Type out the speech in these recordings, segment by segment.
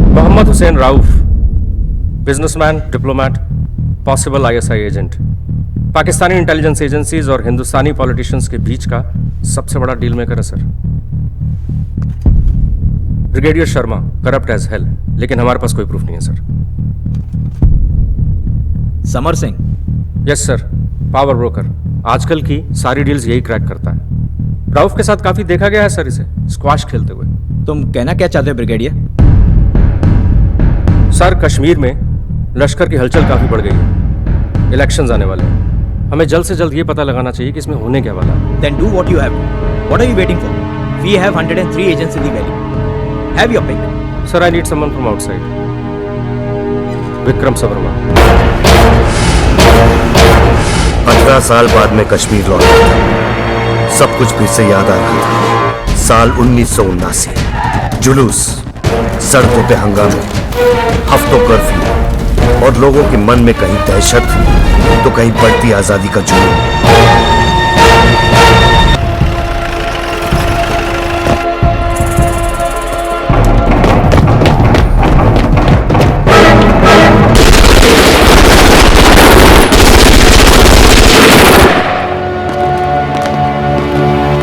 Mohammad Hussain Rauf, businessman, diplomat, possible ISI agent, Pakistani intelligence agencies और Hindustani politicians के बीच का सबसे बड़ा डील मेकर है sir. Brigadier Sharma corrupt as hell, लेकिन हमारे पास कोई प्रूफ नहीं है sir. Samar Singh? Yes sir, power broker, आजकल की सारी डील्स यही क्रैक करता है। राउफ के साथ काफी देखा गया है सर इसे स्क्वाश खेलते हुए। तुम कहना क्या चाहते हो ब्रिगेडियर? सर, कश्मीर में लश्कर की हलचल काफी बढ़ गई है, इलेक्शंस आने वाले हैं, हमें जल्द से जल्द ये पता लगाना चाहिए कि इसमें होने क्या वाला है। Then do what you have. What are you waiting for? We have 103 agents in the valley. Have your pick. Sir, I need someone from outside. Vikram सबरमा। 15 साल बाद में कश्मीर लौटा था। सब कुछ फिर से याद आ रहा था। साल 1979, जुलूस, सड़कों पे हंगामे, हफ्तों कर्फ्यू और लोगों के मन में कहीं दहशत तो कहीं बढ़ती आजादी का जुनून।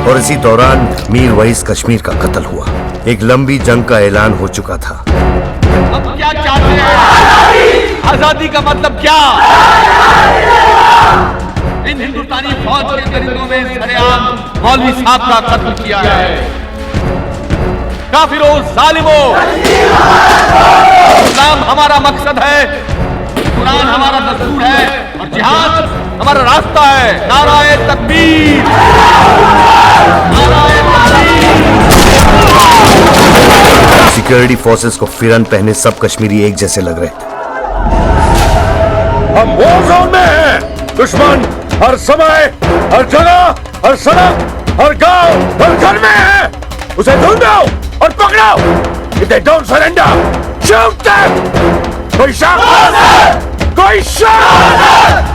और इसी दौरान मीर वहीस कश्मीर का कत्ल हुआ। एक लंबी जंग का ऐलान हो चुका था। अब क्या चाहते हैं? आजादी का मतलब क्या? इन हिंदुस्तानी फौज के दरिंदों में सरेआम मौलवी साहब का कत्ल किया है। काफिरों, जालिमों, इस्लाम हमारा मकसद है, कुरान हमारा दस्तूर है और जिहाद हमारा रास्ता है। नाराए तकबीर, नाराए तकबीर। सिक्योरिटी फोर्सेस को फिरन पहने सब कश्मीरी एक जैसे लग रहे थे। हम वॉर जोन में हैं। दुश्मन हर समय, हर जगह, हर सड़क, हर गांव, हर घर में है। उसे ढूंढो और पकड़ो। If they don't surrender, shoot them. कोई शक? कोई शक?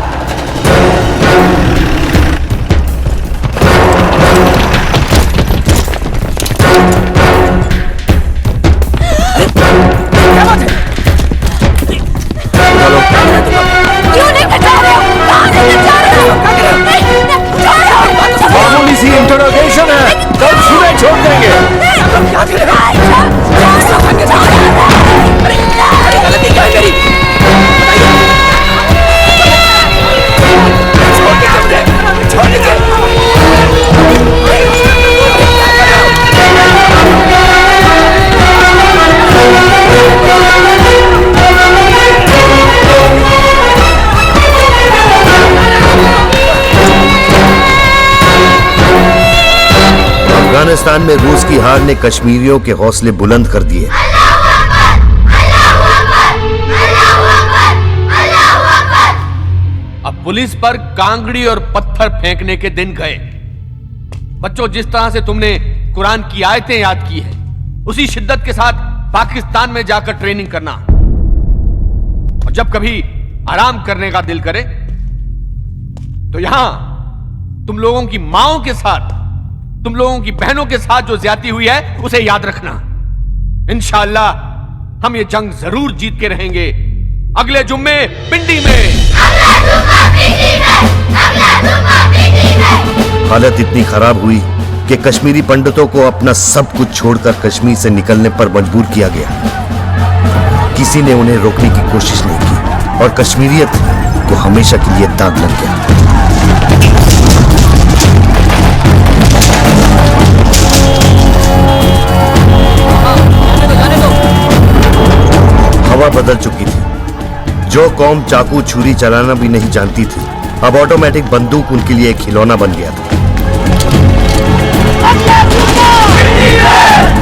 मामूली सी इंटरोगेशन है, कल सुबह छोड़ देंगे। गलती क्या है मेरी? छोड़ दीजिए। अफगानिस्तान में रूस की हार ने कश्मीरियों के हौसले बुलंद कर दिए। अब पुलिस पर कांगड़ी और पत्थर फेंकने के दिन गए। बच्चों, जिस तरह से तुमने कुरान की आयतें याद की है, उसी शिद्दत के साथ पाकिस्तान में जाकर ट्रेनिंग करना। और जब कभी आराम करने का दिल करे तो यहां तुम लोगों की माओं के साथ, तुम लोगों की बहनों के साथ जो ज्यादती हुई है उसे याद रखना। इंशाअल्लाह हम ये जंग जरूर जीत के रहेंगे। अगले जुम्मे पिंडी में। हालत इतनी खराब हुई कि कश्मीरी पंडितों को अपना सब कुछ छोड़कर कश्मीर से निकलने पर मजबूर किया गया। किसी ने उन्हें रोकने की कोशिश नहीं की और कश्मीरियत को हमेशा के लिए दाग लग गया। हवा बदल चुकी थी। जो कौम चाकू छुरी चलाना भी नहीं जानती थी, अब ऑटोमेटिक बंदूक उनके लिए एक खिलौना बन गया था।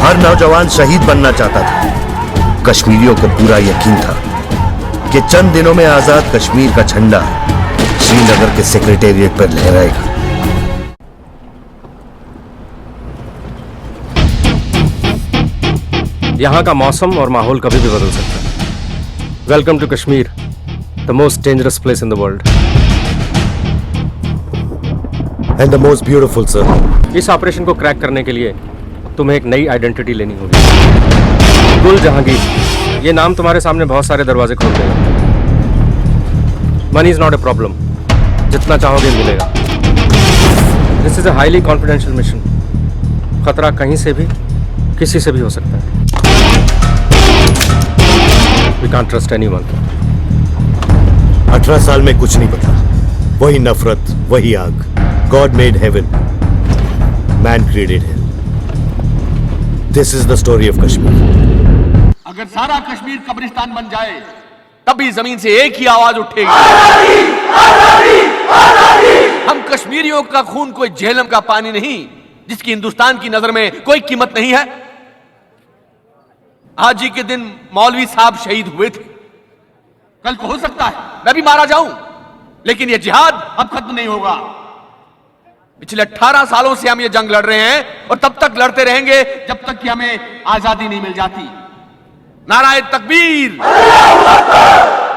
हर नौजवान शहीद बनना चाहता था। कश्मीरियों को पूरा यकीन था कि चंद दिनों में आजाद कश्मीर का झंडा श्रीनगर के सेक्रेटेरिएट पर लहराएगा। यहाँ का मौसम और माहौल कभी भी बदल सकता है। Welcome to Kashmir, the most dangerous place in the world and the most beautiful sir. इस ऑपरेशन को क्रैक करने के लिए तुम्हें एक नई आइडेंटिटी लेनी होगी। गुल जहांगीर ये नाम तुम्हारे सामने बहुत सारे दरवाजे खोल देगा। Money is not a problem, जितना चाहोगे मिलेगा। This is a highly confidential mission. खतरा कहीं से भी किसी से भी हो सकता है। We can't trust anyone. 18 साल में कुछ नहीं बदला, वही नफरत, वही आग। God made heaven, man created hell. This is the story of Kashmir. अगर सारा कश्मीर कब्रिस्तान बन जाए तभी जमीन से एक ही आवाज उठेगी, हम कश्मीरियों का खून कोई झेलम का पानी नहीं जिसकी हिंदुस्तान की नजर में कोई कीमत नहीं है। आज ही के दिन मौलवी साहब शहीद हुए थे, कल को हो सकता है मैं भी मारा जाऊं, लेकिन यह जिहाद अब खत्म नहीं होगा। पिछले 18 सालों से हम ये जंग लड़ रहे हैं और तब तक लड़ते रहेंगे जब तक कि हमें आजादी नहीं मिल जाती। नाराए तकबीर,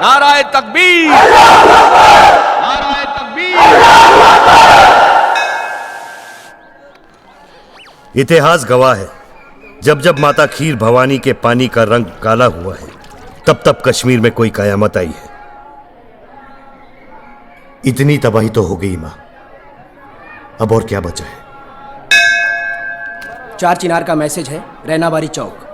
नाराए तकबीर, नाराए तकबीर। इतिहास गवाह है, जब जब माता खीर भवानी के पानी का रंग काला हुआ है, तब तब कश्मीर में कोई कयामत आई है। इतनी तबाही तो हो गई मां, अब और क्या बचा है? 4 चिनार का मैसेज है, रैनाबारी चौक।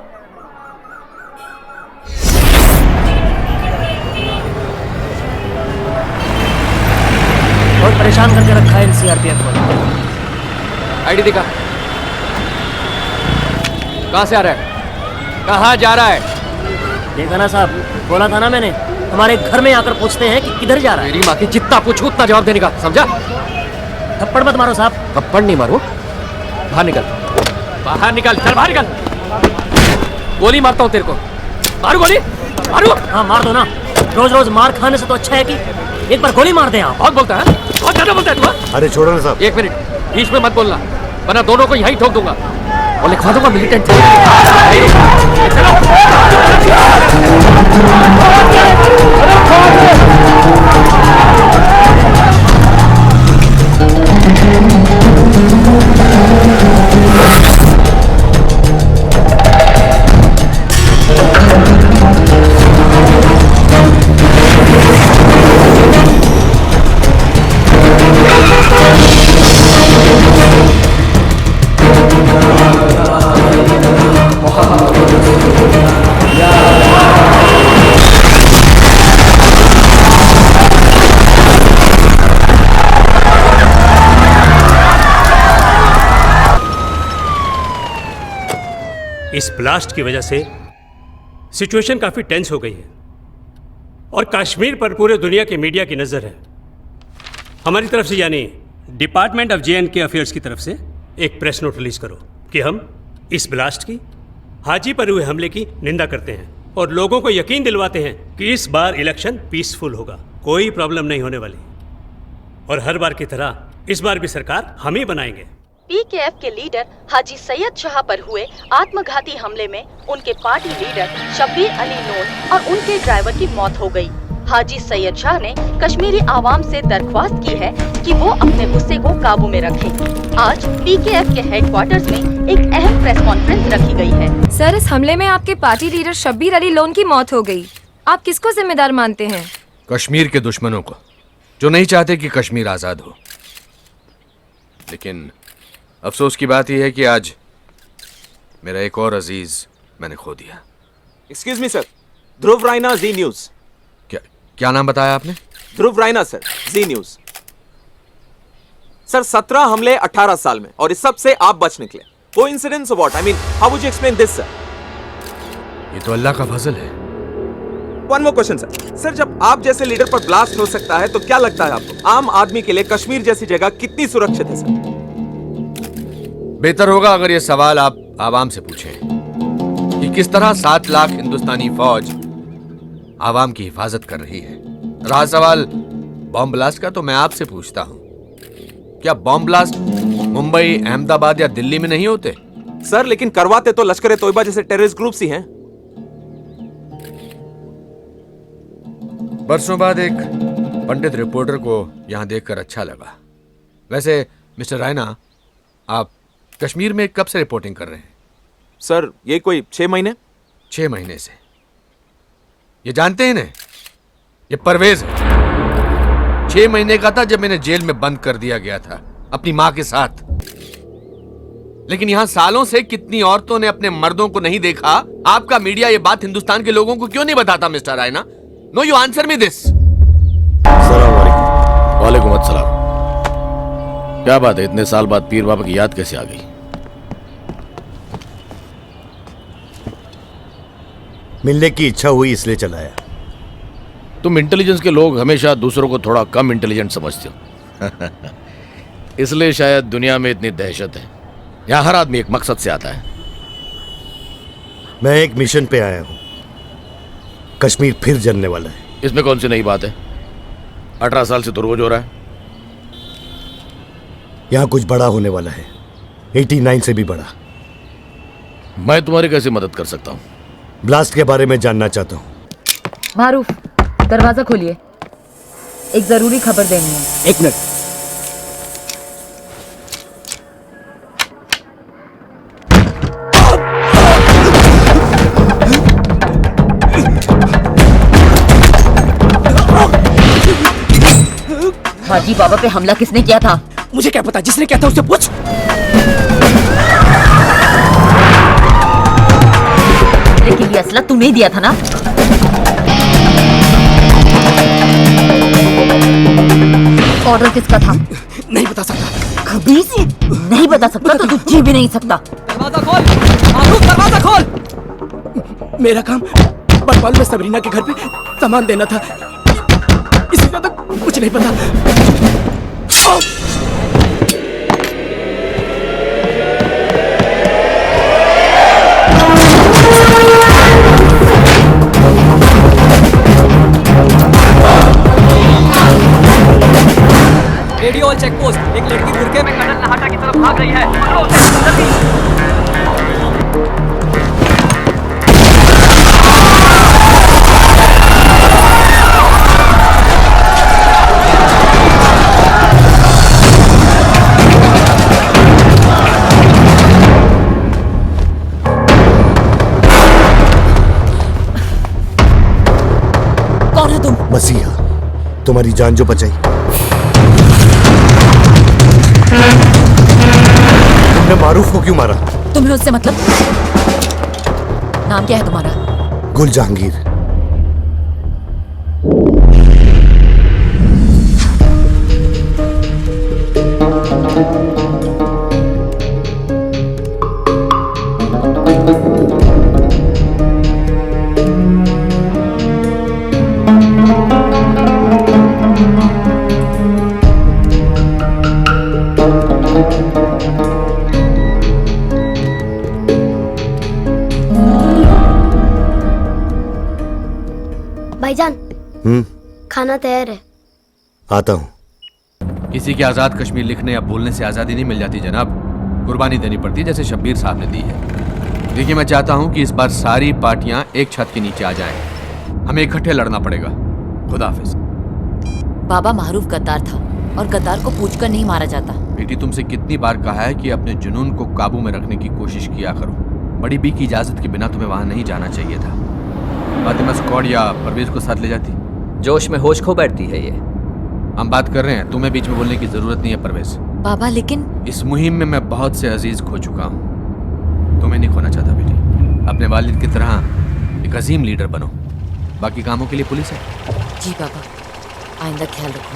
बहुत परेशान करके रखा है सीआरपीएफ को। आईडी दिखा। कहां से आ रहा है, कहां जा रहा है? देखा ना साहब, बोला था ना मैंने, हमारे घर में आकर पूछते हैं कि किधर जा रहा है। मेरी माँ की जितना पूछू उतना जवाब देने का, समझा? थप्पड़ मत मारो साहब। थप्पड़ नहीं मारो, बाहर निकल, बाहर निकल, चल बाहर निकल। गोली मारता हूँ तेरे को, मारू गोली, मारू। हाँ मार दो ना, रोज रोज मार खाने से तो अच्छा है कि एक बार गोली मार दे आप। बहुत बोलता है, बहुत ज्यादा बोलता है तू। अरे छोड़ो ना साहब। 1 मिनट, बीच में मत बोलना, वरना दोनों को यहीं ठोक दूंगा और लिखवा दूंगा मिलिटेंट। इस ब्लास्ट की वजह से सिचुएशन काफी टेंस हो गई है और कश्मीर पर पूरे दुनिया की मीडिया की नजर है। हमारी तरफ से यानी डिपार्टमेंट ऑफ J&K अफेयर्स की तरफ से एक प्रेस नोट रिलीज करो कि हम इस ब्लास्ट की, हाजी पर हुए हमले की निंदा करते हैं और लोगों को यकीन दिलवाते हैं कि इस बार इलेक्शन पीसफुल होगा, कोई प्रॉब्लम नहीं होने वाली और हर बार की तरह इस बार भी सरकार हम ही बनाएंगे। पीकेएफ के लीडर हाजी सैयद शाह पर हुए आत्मघाती हमले में उनके पार्टी लीडर शब्बीर अली नून और उनके ड्राइवर की मौत हो गई। हाजी सैयद शाह ने कश्मीरी आवाम से दरख्वास्त की है कि वो अपने गुस्से को काबू में रखें। आज पीकेएफ के हेडक्वार्टर्स में एक अहम प्रेस कॉन्फ्रेंस रखी गई है। सर, इस हमले में आपके party leader Shabbir Ali loan की मौत हो गई। आप किसको जिम्मेदार मानते हैं? कश्मीर के दुश्मनों को, जो नहीं चाहते कि कश्मीर आजाद हो। लेकिन अफसोस की बात यह है कि आज मेरा एक और अजीज मैंने खो दिया। एक्सक्यूज मी सर, ध्रुव रायना, जी न्यूज। क्या नाम बताया आपने? ध्रुव रायना सर, जी न्यूज। सर 17 हमले 18 साल में और इस सब से आप बच निकले। Coincidence what? I mean how would you explain this sir? ये तो अल्लाह का फजल है। One more question sir. Sir जब आप जैसे लीडर पर ब्लास्ट हो सकता है तो क्या लगता है आपको आम आदमी के लिए कश्मीर जैसी जगह कितनी सुरक्षित है सर? बेहतर होगा अगर ये सवाल आप आवाम से पूछें कि किस तरह 7 लाख हिंदुस्तानी फौज आवाम की हिफाजत कर रही है। रहा सवाल बॉम्ब ब्लास्ट का, तो मैं आपसे पूछता हूं, क्या बॉम्ब ब्लास्ट मुंबई, अहमदाबाद या दिल्ली में नहीं होते? सर लेकिन करवाते तो लश्कर ए तोयबा जैसे टेररिस्ट ग्रुप्स ही हैं। बरसों बाद एक पंडित रिपोर्टर को यहां देखकर अच्छा लगा। वैसे मिस्टर रायना, आप कश्मीर में कब से रिपोर्टिंग कर रहे हैं? सर ये कोई 6 महीने। 6 महीने से। ये जानते हैं इन्हें? ये परवेज है। 6 महीने का था जब मैंने जेल में बंद कर दिया गया था अपनी मां के साथ। लेकिन यहां सालों से कितनी औरतों ने अपने मर्दों को नहीं देखा। आपका मीडिया ये बात हिंदुस्तान के लोगों को क्यों नहीं बताता mister Raina? No, you answer me this. वालेकुम अस्सलाम। क्या बात है, इतने साल बाद पीर बाबा की याद कैसे आ गई? मिलने की इच्छा हुई इसलिए चला आया। तुम इंटेलिजेंस के लोग हमेशा दूसरों को थोड़ा कम इंटेलिजेंट समझते हो। इसलिए शायद दुनिया में इतनी दहशत है। यहां हर आदमी एक मकसद से आता है। मैं एक मिशन पे आया हूं। कश्मीर फिर जलने वाला है। इसमें कौन सी नई बात है? 18 साल से तो रोज हो रहा है। यहां कुछ बड़ा होने वाला है, 89 से भी बड़ा। मैं तुम्हारी कैसे मदद कर सकता हूं? ब्लास्ट के बारे में जानना चाहता हूं। मारूफ, दरवाजा खोलिए, एक जरूरी खबर देनी है। 1 मिनट। हाजी बाबा पे हमला किसने किया था? मुझे क्या पता, जिसने किया था उससे पूछ। लेकिन ये असला तूने दिया था ना? ऑर्डर किसका था? नहीं बता सकता। खबीस, नहीं बता सकता तो तू जी भी नहीं सकता। दरवाजा खोल, मारूफ दरवाजा खोल। मेरा काम बटवाल में सबरीना के घर पे सामान देना था, इससे ज्यादा कुछ नहीं पता। रेडियो चेक पोस्ट, एक लड़की बुरके में कनल नहाटा की तरफ भाग रही है। कौन है तुम? मसीहा, तुम्हारी जान जो बचाई। तुमने मारूफ को क्यों मारा? तुम्हें उससे मतलब? नाम क्या है तुम्हारा? गुल जहांगीर। भाईजान, खाना तैयार है। आता हूं। किसी की आजाद कश्मीर लिखने या बोलने से आजादी नहीं मिल जाती जनाब, कुर्बानी देनी पड़ती जैसे शब्बीर साहब ने दी है। देखिए, मैं चाहता हूं कि इस बार सारी पार्टियां एक छत के नीचे आ जाएं। हमें इकट्ठे लड़ना पड़ेगा। खुदा हाफिज। बाबा मारूफ गद्दार था और गद्दार को पूछकर नहीं मारा जाता। बेटी, तुमसे कितनी बार कहा है कि अपने जुनून को काबू में रखने की कोशिश किया करो। बड़ी बी की इजाजत के बिना तुम्हें वहां नहीं जाना चाहिए था। फातिमा स्क्वाड या परवेज को साथ ले जाती। जोश में होश खो बैठती है ये। हम बात कर रहे हैं, तुम्हें बीच में बोलने की जरूरत नहीं है परवेज। बाबा लेकिन इस मुहिम में मैं बहुत से अजीज खो चुका हूँ। तुम्हें नहीं खोना चाहता बेटी। अपने वालिद की तरह एक अजीम लीडर बनो। बाकी कामों के लिए पुलिस है। जी बाबा, आइंदा ख्याल रखो।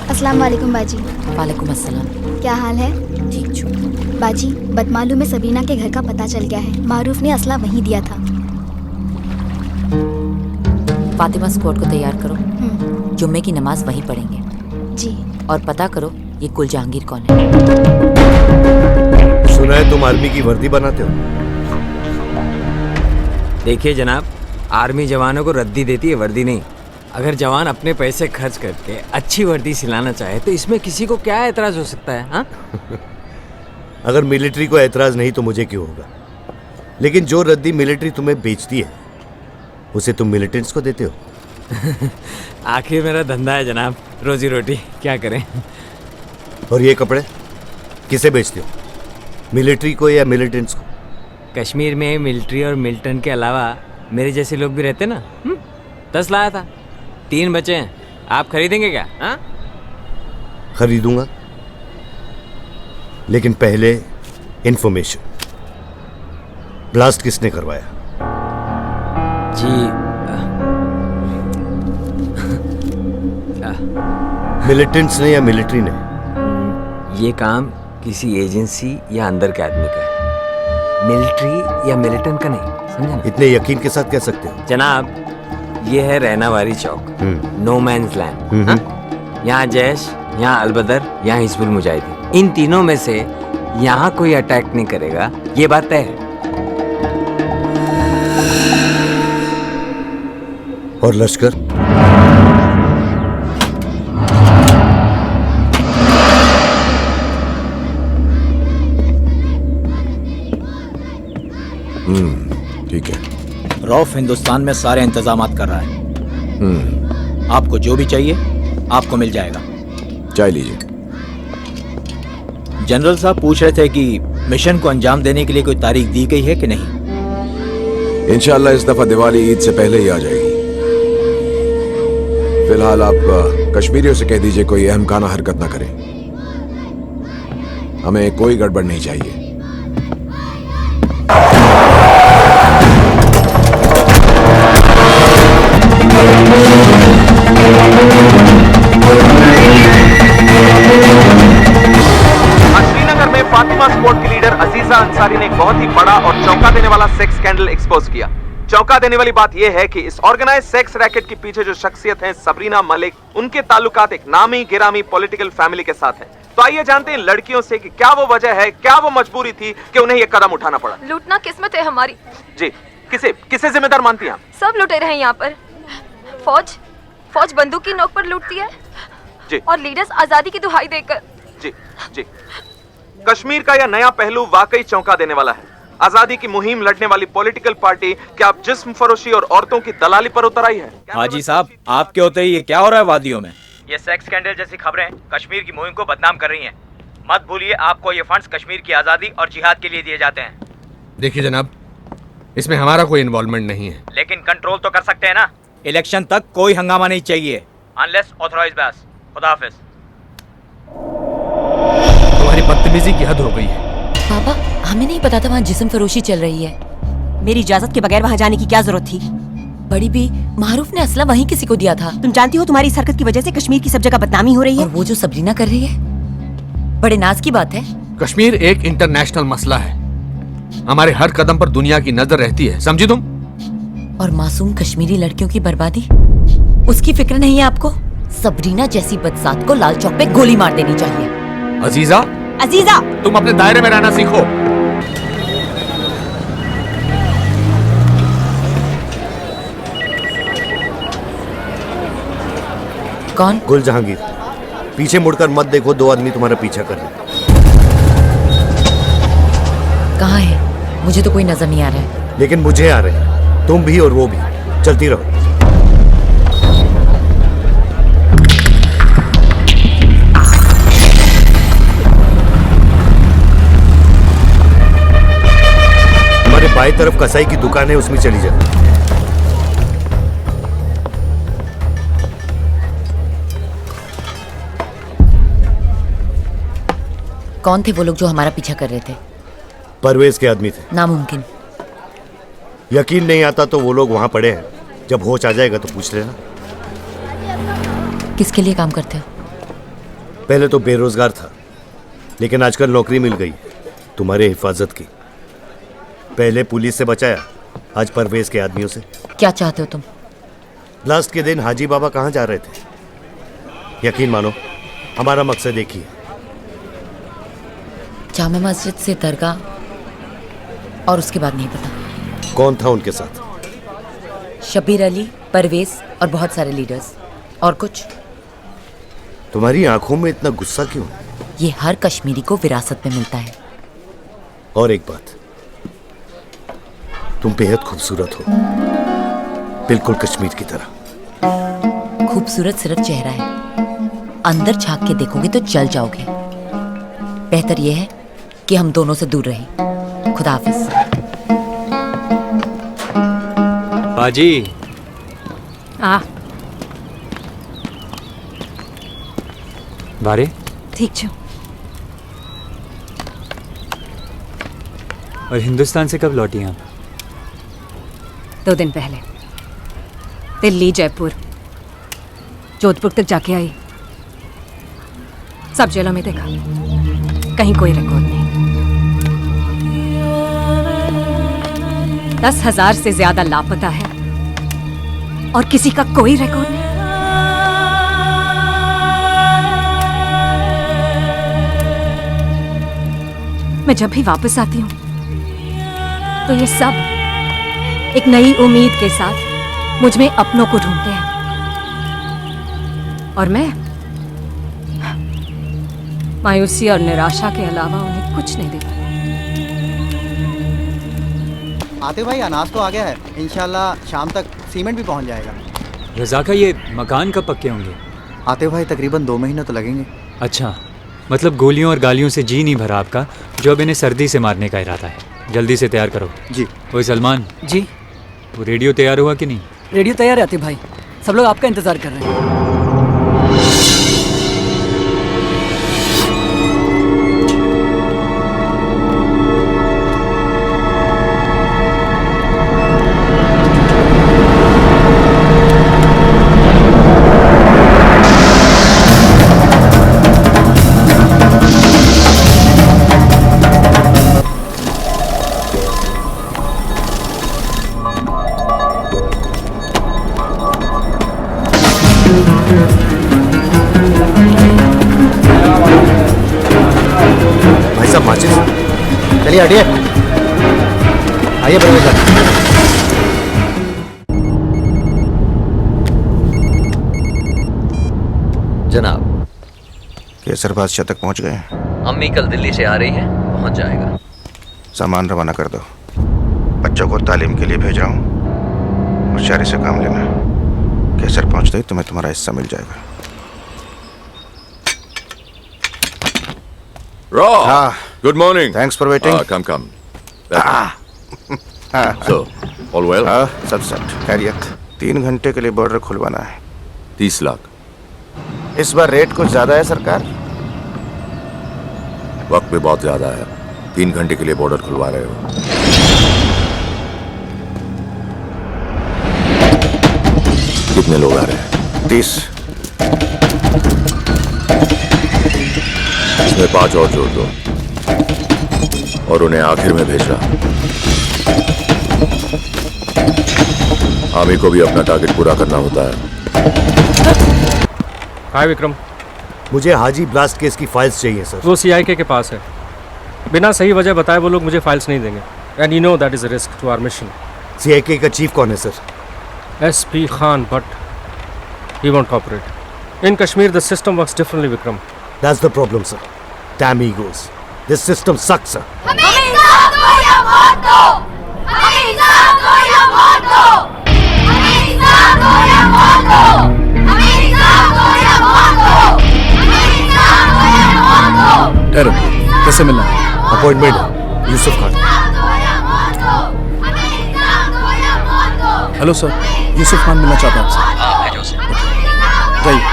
अस्सलाम वालेकुम बाजी। वालेकुम अस्सलाम। क्या हाल है? ठीक छू। बाजी, बदमालू में सबीना के घर का पता चल गया है। मारूफ ने असला वहीं दिया था। फातिमा स्क्वाड को तैयार करो, जुम्मे की नमाज वहीं पढ़ेंगे। जी। और पता करो ये गुल जहांगीर कौन है। सुना है तुम आर्मी की वर्दी बनाते हो? देखिए जनाब, आर्मी जवानों को रद्दी देती है, वर्दी नहीं। अगर जवान अपने पैसे खर्च करके अच्छी वर्दी सिलाना चाहे तो इसमें किसी को क्या एतराज हो सकता है? हाँ? अगर मिलिट्री को एतराज नहीं तो मुझे क्यों होगा? लेकिन जो रद्दी मिलिट्री तुम्हें बेचती है उसे तुम मिलिटेंट्स को देते हो। आखिर मेरा धंधा है जनाब, रोजी रोटी, क्या करें। और ये कपड़े किसे बेचते हो? मिलिट्री को या मिलिटेंट्स को? कश्मीर में मिलिट्री और मिल्टन के अलावा मेरे जैसे लोग भी रहते ना। 10 लाया था, 3 बचे हैं। आप खरीदेंगे क्या? हाँ, खरीदूंगा, लेकिन पहले इंफॉर्मेशन। ब्लास्ट किसने करवाया? जी मिलिटेंट्स ने या मिलिट्री ने? ये काम किसी एजेंसी या अंदर के आदमी का है, मिलिट्री या मिलिटेंट का नहीं, समझे ना? इतने यकीन के साथ कह सकते हो? जनाब, ये है रहनावारी चौक, नो मैंस लैंड। यहाँ जैश, यहाँ अलबदर, यहाँ हिजबुल मुजाहिदीन, इन तीनों में से यहाँ कोई अटैक नहीं करेगा, ये बात तय है। और लश्कर? ठीक है। रौफ हिंदुस्तान में सारे इंतजामात कर रहा है। आपको जो भी चाहिए आपको मिल जाएगा। चाय लीजिए। जनरल साहब पूछ रहे थे कि मिशन को अंजाम देने के लिए कोई तारीख दी गई है कि नहीं? इंशाल्लाह इस दफा दिवाली ईद से पहले ही आ जाएगी। फिलहाल आप कश्मीरियों से कह दीजिए कोई अहमकाना हरकत ना करें। हमें कोई गड़बड़ नहीं चाहिए। श्रीनगर में फातिमा स्क्वाड की लीडर अजीजा अंसारी ने एक बहुत ही बड़ा और चौंका देने वाला सेक्स स्कैंडल एक्सपोज किया। चौंका देने वाली बात यह है कि इस ऑर्गेनाइज सेक्स रैकेट के पीछे जो शख्सियत है सबरीना मलिक, उनके ताल्लुकात एक नामी गिरामी पॉलिटिकल फैमिली के साथ है। तो आइए जानते हैं लड़कियों से कि क्या वो वजह है, क्या वो मजबूरी थी कि उन्हें ये कदम उठाना पड़ा। लूटना किस्मत है हमारी। जी, किसे जिम्मेदार मानती हैं? सब लुटेरे हैं यहाँ पर। फौज बंदूक की नोक पर लूटती है जी, और लीडर्स आजादी की दुहाई देकर। जी। कश्मीर का यह नया पहलू वाकई चौंका देने वाला है। आजादी की मुहिम लड़ने वाली पॉलिटिकल पार्टी क्या अब जिस्म फरोशी और औरतों की दलाली पर उतर आई है? हाजी साहब, आपके होते ही ये क्या हो रहा है वादियों में? ये सेक्स स्कैंडल जैसी खबरें कश्मीर की मुहिम को बदनाम कर रही हैं। मत भूलिए आपको ये फंड्स कश्मीर की आजादी और जिहाद के लिए दिए जाते हैं। देखिए जनाब, इसमें हमारा कोई इन्वॉल्वमेंट नहीं है। लेकिन कंट्रोल तो कर सकते हैं ना। इलेक्शन तक कोई हंगामा नहीं चाहिए। अनलेस ऑथराइज्ड बास। खुदा हाफिज। तुम्हारी बदतमीजी की हद हो गई है। पापा, हमें नहीं पता था वहाँ जिस्म फरोशी चल रही है। मेरी इजाजत के बगैर वहाँ जाने की क्या जरूरत थी? बड़ी भी, मारूफ ने असला वहीं किसी को दिया था। तुम जानती हो तुम्हारी इस हरकत की वजह से कश्मीर की सब जगह बदनामी हो रही है। और वो जो सबरीना कर रही है, बड़े नाज की बात है। कश्मीर एक इंटरनेशनल मसला है। हमारे हर कदम पर दुनिया की नजर रहती है, समझी तुम? और मासूम कश्मीरी लड़कियों की बर्बादी, उसकी फिक्र नहीं है आपको? सबरीना जैसी बदसात को लाल चौक पे गोली मार देनी चाहिए। अजीजा, तुम अपने दायरे में रहना सीखो। कौन? गुल जहांगीर। पीछे मुड़कर मत देखो, 2 आदमी तुम्हारा पीछा कर रहे हैं। कहाँ है? मुझे तो कोई नजर नहीं आ रहा है। लेकिन मुझे आ रहे हैं, तुम भी और वो भी। चलती रहो। हमारे बाएं तरफ कसाई की दुकान है, उसमें चली जाओ। कौन थे वो लोग जो हमारा पीछा कर रहे थे? परवेज के आदमी थे। नामुमकिन। यकीन नहीं आता तो वो लोग वहां पड़े हैं। जब होश आ जाएगा तो पूछ लेना। किसके लिए काम करते हो? पहले तो बेरोजगार था, लेकिन आजकल नौकरी मिल गई तुम्हारे हिफाजत की। पहले पुलिस से बचाया, आज परवेज के आदमियों से। क्या चाहते हो तुम? लास्ट के दिन हाजी बाबा कहाँ जा रहे थे? यकीन मानो, हमारा मकसद एक ही है। जामा मस्जिद से दरगाह, और उसके बाद नहीं पता। कौन था उनके साथ? शब्बीर अली, परवेज और बहुत सारे लीडर्स। और कुछ? तुम्हारी आंखों में इतना गुस्सा क्यों? ये हर कश्मीरी को विरासत में मिलता है। और एक बात, तुम बेहद खूबसूरत हो, बिल्कुल कश्मीर की तरह। खूबसूरत सिर्फ चेहरा है, अंदर झांक के देखोगे तो जल जाओगे। बेहतर यह है कि हम दोनों से दूर रहें। खुदा हाफिज। बाजी आ बारे ठीक छो। और हिंदुस्तान से कब लौटी आप? 2 दिन पहले दिल्ली, जयपुर, जोधपुर तक जाके आई। सब जेलों में देखा, कहीं कोई रिकॉर्ड नहीं। 10,000 से ज्यादा लापता है और किसी का कोई रिकॉर्ड नहीं। मैं जब भी वापस आती हूँ तो ये सब एक नई उम्मीद के साथ मुझ में अपनों को ढूंढते हैं और मैं मायूसी और निराशा के अलावा उन्हें कुछ नहीं देता। आते भाई अनाज तो आ गया है, इंशाल्लाह शाम तक सीमेंट भी पहुंच जाएगा। रजा का ये मकान कब पक्के होंगे? आते भाई तकरीबन 2 महीने तो लगेंगे। अच्छा, मतलब गोलियों और गालियों से जी नहीं भरा आपका, जो अब इन्हें सर्दी से मारने का इरादा है। जल्दी से तैयार करो। जी। ओए सलमान जी। वो रेडियो तैयार हुआ कि नहीं? रेडियो तैयार है आतिफ भाई, सब लोग आपका इंतजार कर रहे हैं। भाई साहब माचिस, चलिए हटिए, आइए प्रवेश सर। जनाब, केसर बादशाह तक पहुंच गए? अम्मी कल दिल्ली से आ रही हैं, पहुंच जाएगा। सामान रवाना कर दो, बच्चों को तालीम के लिए भेज रहा हूँ। होशियारी से काम लेना, केसर पहुंचते ही तुम्हें तुम्हारा हिस्सा मिल जाएगा। Raw. Good morning. Thanks for waiting. Come. So, all well? सब सेट, खैरियत। 3 घंटे के लिए बॉर्डर खुलवाना है। 30 लाख। इस बार रेट कुछ ज्यादा है सरकार। वक्त भी बहुत ज्यादा है। 3 घंटे के लिए बॉर्डर खुलवा रहे हो। कितने लोग आ रहे हैं? 30। इसमें 5 और जोड़ दो और उन्हें आखिर में भेजना। आर्मी को भी अपना टारगेट पूरा करना होता है। हाय विक्रम, मुझे हाजी ब्लास्ट केस की फाइल्स चाहिए सर। वो CIK के पास है। बिना सही वजह बताए वो लोग मुझे फाइल्स नहीं देंगे। And you know that is a risk to our mission. CIK का चीफ कौन है sir? SP Khan, but he won't cooperate. In Kashmir, the system works differently, Vikram. That's the problem, sir. Damn egos. This system sucks, sir. हमें इंसाफ दो या मौत दो। हमें इंसाफ दो या मौत दो। हमें इंसाफ दो या मौत दो। हमें इंसाफ दो या मौत दो। हमें इंसाफ दो या मौत दो। ठहरो, कैसे मिलना? Appointment Yusuf Khan. Hello sir, Yusuf Khan मिलना चाहता हूँ आपसे। हाँ, भेजो उसे। जाइए।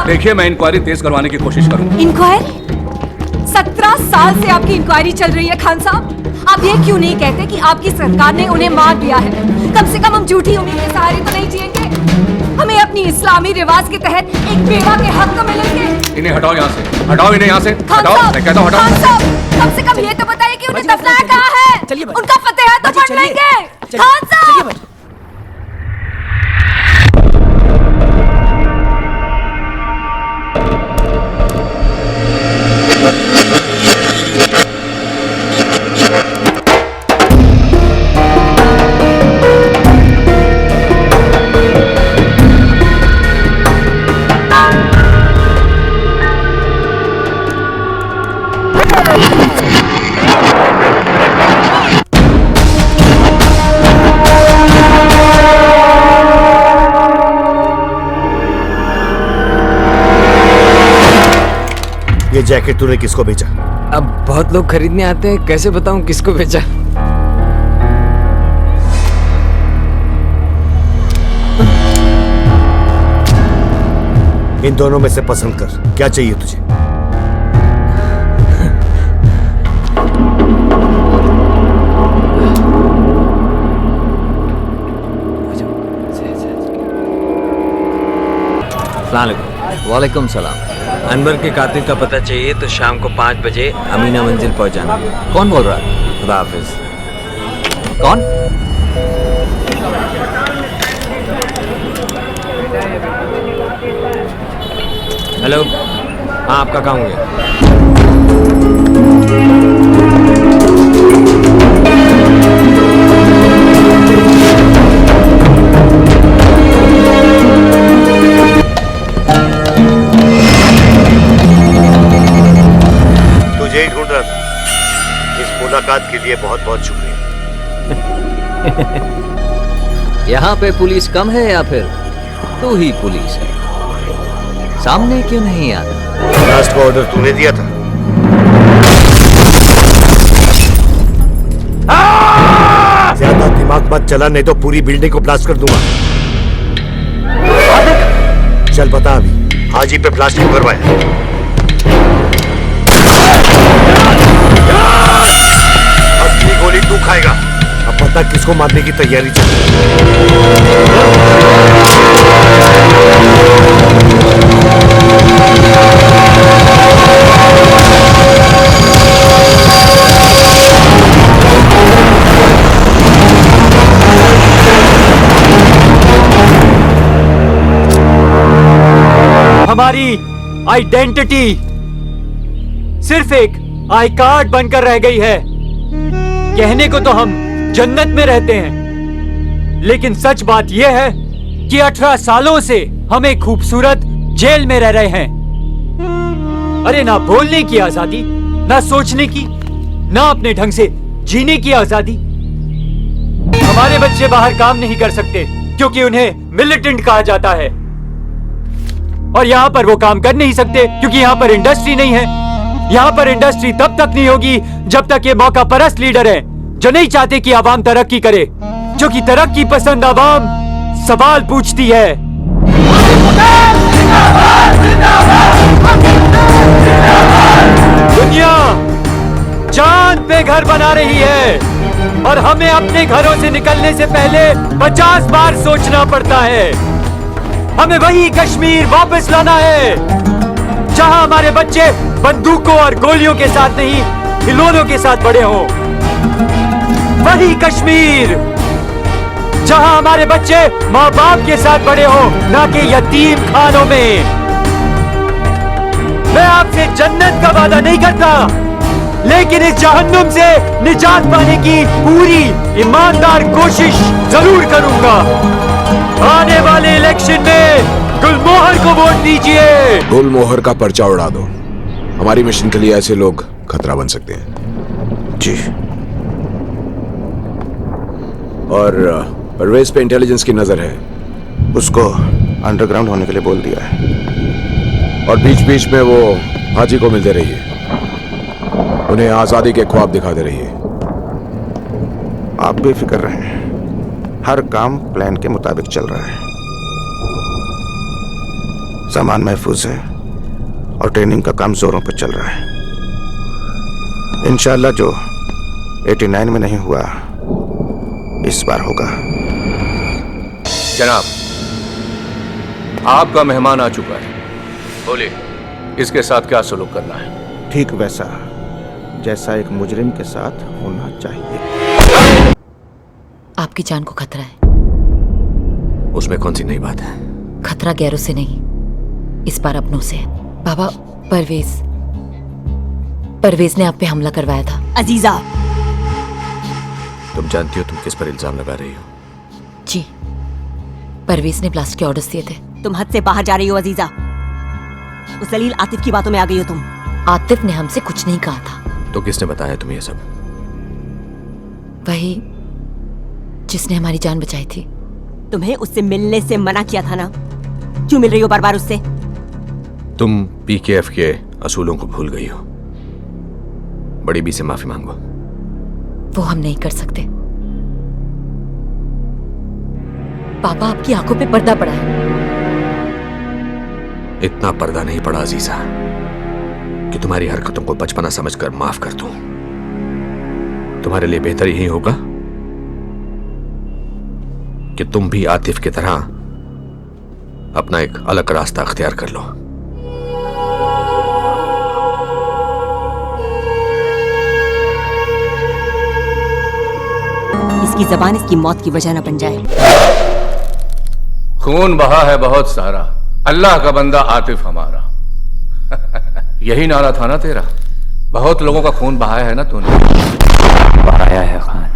देखिए, मैं इंक्वायरी तेज करवाने की कोशिश करूंगा। इंक्वायरी? 17 साल से आपकी इंक्वायरी चल रही है खान साहब। आप ये क्यों नहीं कहते कि आपकी सरकार ने उन्हें मार दिया है? कम से कम हम झूठी उम्मीद के सहारे तो नहीं जिएंगे। हमें अपनी इस्लामी रिवाज के तहत एक बेवा के हक तो मिलेंगे। इन्हें हटाओ यहाँ से, हटाओ इन्हें यहाँ से, हटाओ। मैं कहता हूँ हटाओ। खान साहब, कम से कम ये तो बताइए कि उन्हें दफनाया कहाँ है? उनका फतेहा तो पढ़ लेंगे। खान साहब, ये जैकेट तूने किसको बेचा? अब बहुत लोग खरीदने आते हैं, कैसे बताऊं किसको बेचा? इन दोनों में से पसंद कर, क्या चाहिए तुझे? वालेकुम सलाम। अनवर के कातिल का पता चाहिए तो शाम को 5 बजे अमीना मंजिल पहुंचाना। कौन बोल रहा है? खुदा हाफिज। कौन? हेलो, हाँ आपका काम हो गया। तुझे ही ढूंढ रहा था। इस मुलाकात के लिए बहुत बहुत शुक्रिया। यहाँ पे पुलिस कम है या फिर तू ही पुलिस है? सामने क्यों नहीं आता? लास्ट का ऑर्डर तूने दिया था। ज्यादा दिमाग मत चला, नहीं तो पूरी बिल्डिंग को ब्लास्ट कर दूंगा। चल बता अभी, हाजी पे ब्लास्ट क्यों करवाया? अगली गोली तू खाएगा। अब पता किसको मारने की तैयारी चल रही हमारी आइडेंटिटी सिर्फ एक आई कार्ड बनकर रह गई है। कहने को तो हम जन्नत में रहते हैं, लेकिन सच बात यह है कि 18 सालों से हम एक खूबसूरत जेल में रह रहे हैं। अरे ना बोलने की आजादी, ना सोचने की, ना अपने ढंग से जीने की आजादी। हमारे बच्चे बाहर काम नहीं कर सकते क्योंकि उन्हें मिलिटेंट कहा जाता है, और यहाँ पर वो काम कर नहीं सकते क्योंकि यहाँ पर इंडस्ट्री नहीं है। यहाँ पर इंडस्ट्री तब तक नहीं होगी जब तक ये मौका परस्त लीडर है जो नहीं चाहते कि आवाम तरक्की करे, जो कि तरक्की पसंद आवाम सवाल पूछती है। दुनिया चांद पे घर बना रही है और हमें अपने घरों से निकलने से पहले 50 बार सोचना पड़ता है। हमें वही कश्मीर वापस लाना है जहां हमारे बच्चे बंदूकों और गोलियों के साथ नहीं, खिलौनों के साथ बड़े हों। वही कश्मीर जहां हमारे बच्चे माँ बाप के साथ बड़े हों, ना कि यतीम खानों में। मैं आपसे जन्नत का वादा नहीं करता, लेकिन इस जहन्नुम से निजात पाने की पूरी ईमानदार कोशिश जरूर करूंगा। आने वाले इलेक्शन में गुलमोहर को वोट दीजिए। गुलमोहर का पर्चा उड़ा दो। हमारी मिशन के लिए ऐसे लोग खतरा बन सकते हैं। जी। और परवेज पे इंटेलिजेंस की नजर है। उसको अंडरग्राउंड होने के लिए बोल दिया है। और बीच बीच में वो हाजी को मिलते रहिए, उन्हें आजादी के ख्वाब दिखाते रहिए। आप बेफिक्र रहें, हर काम प्लान के मुताबिक चल रहा है। सामान महफूज है और ट्रेनिंग का काम जोरों पर चल रहा है। इंशाल्लाह जो 89 में नहीं हुआ इस बार होगा। जनाब, आपका मेहमान आ चुका है। बोलिए, इसके साथ क्या सलूक करना है? ठीक वैसा जैसा एक मुजरिम के साथ होना चाहिए। आपकी जान को खतरा है। उसमें कौन सी नई बात है? खतरा गैरों से नहीं, इस बार अपनों से है। बाबा, परवेज ने आप पे हमला करवाया था। अजीजा, तुम जानती हो तुम किस पर इल्जाम लगा रही हो? जी, परवेज ने ब्लास्ट के ऑर्डर्स दिए थे। तुम हद से बाहर जा रही हो अजीजा। उस जलील आतिफ की बातों में आ गई हो तुम। आतिफ ने हमसे कुछ नहीं कहा था। तो किसने बताया तुम्हें ये सब? वही जिसने हमारी जान बचाई थी। तुम्हें उससे मिलने से मना किया था ना? क्यों मिल रही हो बार बार उससे? तुम पीकेएफ के असूलों को भूल गई हो। बड़ी बी से माफी मांगो। वो हम नहीं कर सकते। पापा, आपकी आंखों पे पर्दा पड़ा है। इतना पर्दा नहीं पड़ा अजीजा कि तुम्हारी हरकतों को बचपना समझकर माफ कर दूं। तुम्हारे लिए बेहतर यही होगा कि तुम भी आतिफ की तरह अपना एक अलग रास्ता अख्तियार कर लो। इसकी जबान इसकी मौत की वजह न बन जाए। खून बहा है बहुत सारा, अल्लाह का बंदा आतिफ हमारा। यही नारा था ना तेरा? बहुत लोगों का खून बहाया है ना तूने। बहाया है खान,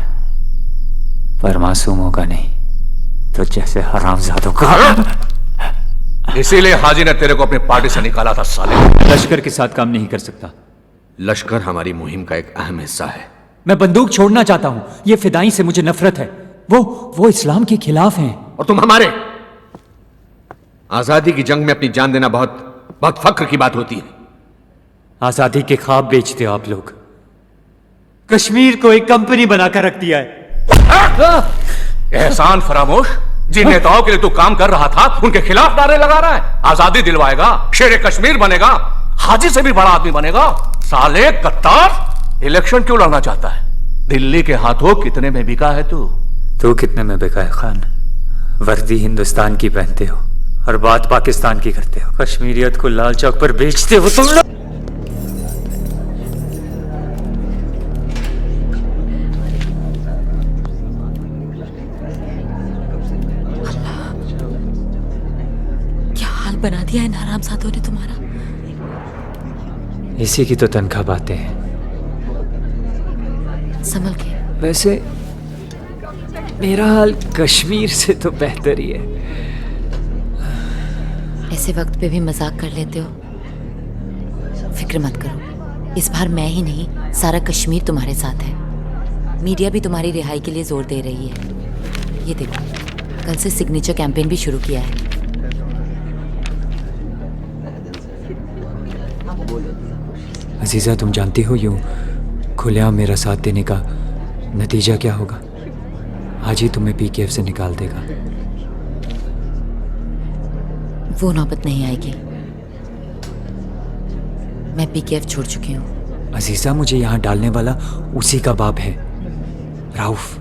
पर मासूमों का नहीं, तो जैसे हरामजादों का। इसीलिए हाजी ने तेरे को अपनी पार्टी से निकाला था साले। लश्कर के साथ काम नहीं कर सकता। लश्कर हमारी मुहिम का एक अहम हिस्सा है। मैं बंदूक छोड़ना चाहता हूं। ये फिदाई से मुझे नफरत है। वो इस्लाम के खिलाफ हैं। और तुम हमारे। आजादी की जंग में अपनी जान देना बहुत फख्र की बात होती है। आजादी के ख्वाब बेचते हो आप लोग। कश्मीर को एक कंपनी बनाकर रख दिया है। एहसान फरामोश, जिन नेताओं के लिए तू काम कर रहा था उनके खिलाफ नारे लगा रहा है। आजादी दिलवाएगा, शेर कश्मीर बनेगा, हाजी से भी बड़ा आदमी बनेगा। साले गद्दार, इलेक्शन क्यों लड़ना चाहता है? दिल्ली के हाथों कितने में बिका है तू कितने में बिका है खान? वर्दी हिंदुस्तान की पहनते हो और बात पाकिस्तान की करते हो। कश्मीरियत को लाल चौक पर बेचते हो तुम लोग। क्या हाल बना दिया है हरामजादों ने तुम्हारा। इसी की तो तनख्वाह बातें हैं। संभल के। वैसे मेरा हाल कश्मीर से तो बेहतर ही है। ऐसे वक्त पे भी मजाक कर लेते हो। फिक्र मत करो, इस बार मैं ही नहीं सारा कश्मीर तुम्हारे साथ है। मीडिया भी तुम्हारी रिहाई के लिए जोर दे रही है। ये देखो, कल से सिग्नेचर कैंपेन भी शुरू किया है। अजीजा, तुम जानती हो यूं खुलेआम मेरा साथ देने का नतीजा क्या होगा? आज ही तुम्हें पीकेएफ से निकाल देगा। वो नौबत नहीं आएगी। मैं पीकेएफ छोड़ चुकी हूँ। अजीजा, मुझे यहाँ डालने वाला उसी का बाप है, राउफ।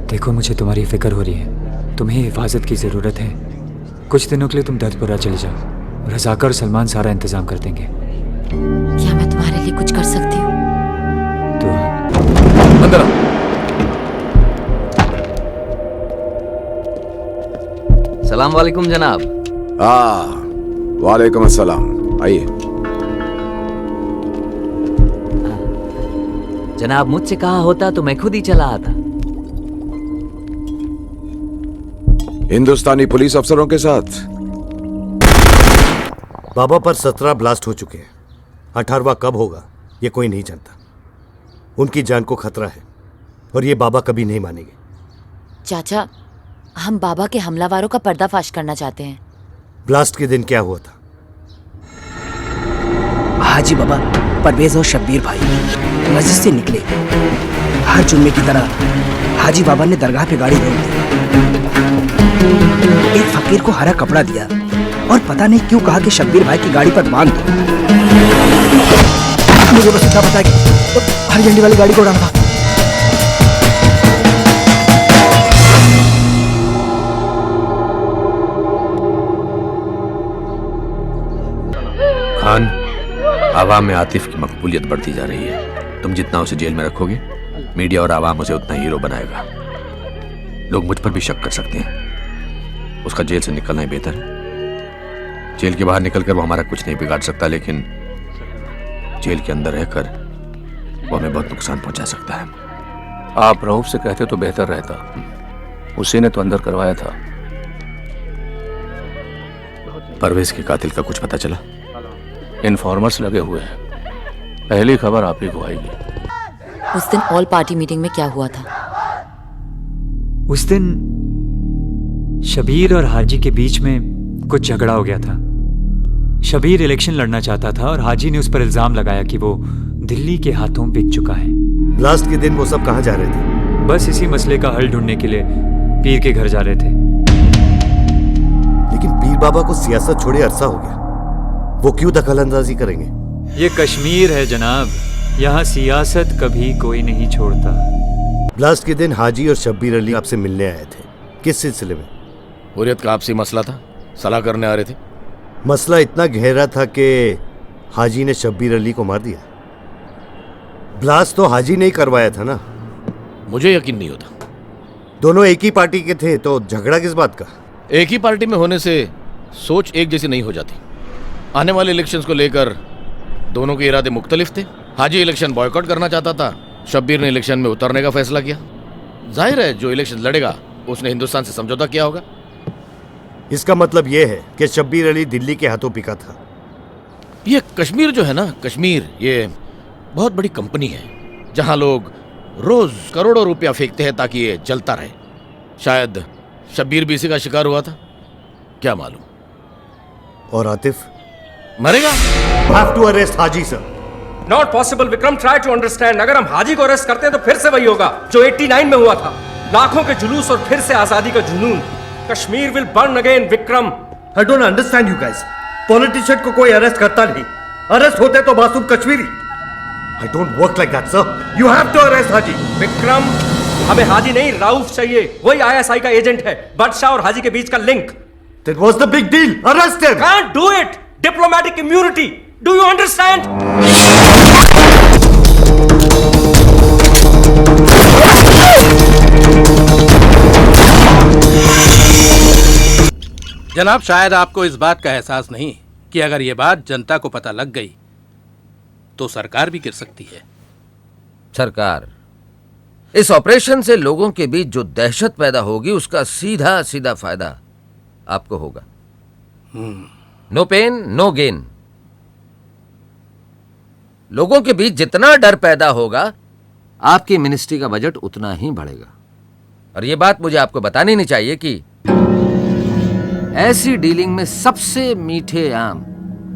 देखो, मुझे तुम्हारी फिक्र हो रही है। तुम्हें हिफाजत की जरूरत है। कुछ दिनों के लिए तुम दर्दपुरा चले जाओ। रजाकर और सलमान सारा इंतजाम कर देंगे। क्या मैं तुम्हारे लिए कुछ कर सकती हूँ? तो अंदर सलाम वालेकुम जनाब। वालेकुम अस्सलाम। आइए। जनाब, मुझसे कहा होता तो मैं खुद ही चला आता। हिंदुस्तानी पुलिस अफसरों के साथ। बाबा पर 17 ब्लास्ट हो चुके हैं। 18वां कब होगा ये कोई नहीं जानता। उनकी जान को खतरा है और ये बाबा कभी नहीं मानेंगे। चाचा, हम बाबा के हमलावरों का पर्दाफाश करना चाहते हैं। ब्लास्ट के दिन क्या हुआ था? हाजी बाबा परवेज और शब्बीर भाई मस्जिद से निकले। हर जुम्मे की तरह हाजी बाबा ने दरगाह पे गाड़ी रोक दी। एक फकीर को हरा कपड़ा दिया और पता नहीं क्यों कहा कि शब्बीर भाई की गाड़ी पर बांध दो। मुझे बस इतना पता है कि हरी झंडी वाली गाड़ी को उड़ाना था। खान, आवाम में आतिफ की मकबूलियत बढ़ती जा रही है। तुम जितना उसे जेल में रखोगे, मीडिया और आवाम उसे उतना हीरो बनाएगा। लोग मुझ पर भी शक कर सकते हैं। उसका जेल से निकलना ही बेहतर है। जेल के बाहर निकलकर वो हमारा कुछ नहीं बिगाड़ सकता, लेकिन जेल के अंदर रहकर वो हमें बहुत नुकसान पहुंचा सकता है। आप रऊफ से कहते तो बेहतर रहता। उसी ने तो अंदर करवाया था। परवेज के कातिल का कुछ पता चला? इन्फॉर्मर्स लगे हुए हैं। पहली खबर आप ही को आएगी। उस दिन ऑल पार्टी मीटिंग में क्या हुआ था? उस दिन शबीर और हाजी के बीच में कुछ झगड़ा हो गया था। शबीर इलेक्शन लड़ना चाहता था और हाजी ने उस पर इल्जाम लगाया कि वो दिल्ली के हाथों बिक चुका है। लास्ट के दिन वो सब कहाँ जा रहे थे? बस इसी मसले का हल ढूंढने के लिए पीर के घर जा रहे थे। लेकिन पीर बाबा को सियासत छोड़े अरसा हो गया, वो क्यों दखलंदाजी करेंगे? ये कश्मीर है जनाब, यहाँ सियासत कभी कोई नहीं छोड़ता। लास्ट के दिन हाजी और शब्बीर अली आपसे मिलने आए थे, किस सिलसिले में? हुर्रियत का आपसी मसला था, सलाह करने आ रहे थे। मसला इतना गहरा था कि हाजी ने शब्बीर अली को मार दिया। ब्लास्ट तो हाजी ने ही करवाया था ना? मुझे यकीन नहीं होता। दोनों एक ही पार्टी के थे तो झगड़ा किस बात का? एक ही पार्टी में होने से सोच एक जैसी नहीं हो जाती। आने वाले इलेक्शंस को लेकर दोनों के इरादे मुख्तलिफ थे। हाजी इलेक्शन बॉयकॉट करना चाहता था, शब्बीर ने इलेक्शन में उतरने का फैसला किया। जाहिर है जो इलेक्शन लड़ेगा उसने हिंदुस्तान से समझौता किया होगा। इसका मतलब यह है कि शब्बीर अली दिल्ली के हाथों बिका था। ये कश्मीर जो है ना, कश्मीर ये बहुत बड़ी कंपनी है जहां लोग रोज करोड़ों रुपया फेंकते हैं ताकि ये जलता रहे। शायद शब्बीर भी इसी का शिकार हुआ था, क्या मालूम। और आतिफ मरेगा। Have to arrest Haji sir. Not possible Vikram, try to understand. अगर हम हाजी को अरेस्ट करते हैं तो फिर से वही होगा जो 89 में हुआ था। लाखों के जुलूस और फिर से आजादी का जुनून। Kashmir will burn again Vikram. I don't understand you guys. Politician को कोई अरेस्ट करता नहीं, अरेस्ट होते तो मासूम Kashmiri. I don't work like that, sir. You have to arrest हाजी। विक्रम, हमें हाजी नहीं राउफ चाहिए, वही ISI का एजेंट है। बादशाह और हाजी के बीच का link. That was the big deal. Arrest him. Can't do it. Diplomatic immunity. Do you understand? जनाब, शायद आपको इस बात का एहसास नहीं कि अगर ये बात जनता को पता लग गई तो सरकार भी गिर सकती है। सरकार, इस ऑपरेशन से लोगों के बीच जो दहशत पैदा होगी उसका सीधा सीधा फायदा आपको होगा। No pain no gain. लोगों के बीच जितना डर पैदा होगा आपकी मिनिस्ट्री का बजट उतना ही बढ़ेगा। और यह बात मुझे आपको बतानी नहीं चाहिए कि ऐसी डीलिंग में सबसे मीठे आम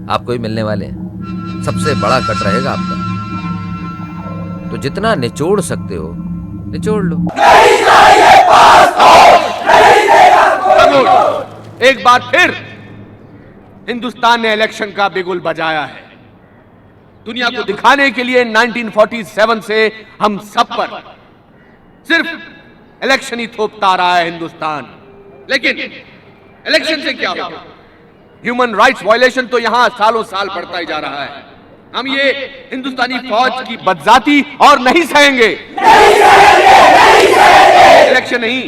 आपको ही मिलने वाले हैं। सबसे बड़ा कट रहेगा आपका। तो जितना निचोड़ सकते हो निचोड़ लो। एक बार फिर हिंदुस्तान ने इलेक्शन का बिगुल बजाया है। दुनिया को दिखाने के लिए 1947 से हम सब पर सिर्फ इलेक्शन ही थोपता रहा है हिंदुस्तान। लेकिन इलेक्शन से क्या होगा? ह्यूमन राइट्स वायलेशन तो यहां सालों साल बढ़ता ही जा रहा है। हम ये हिंदुस्तानी फौज की बदजाती और नहीं सहेंगे। इलेक्शन नहीं,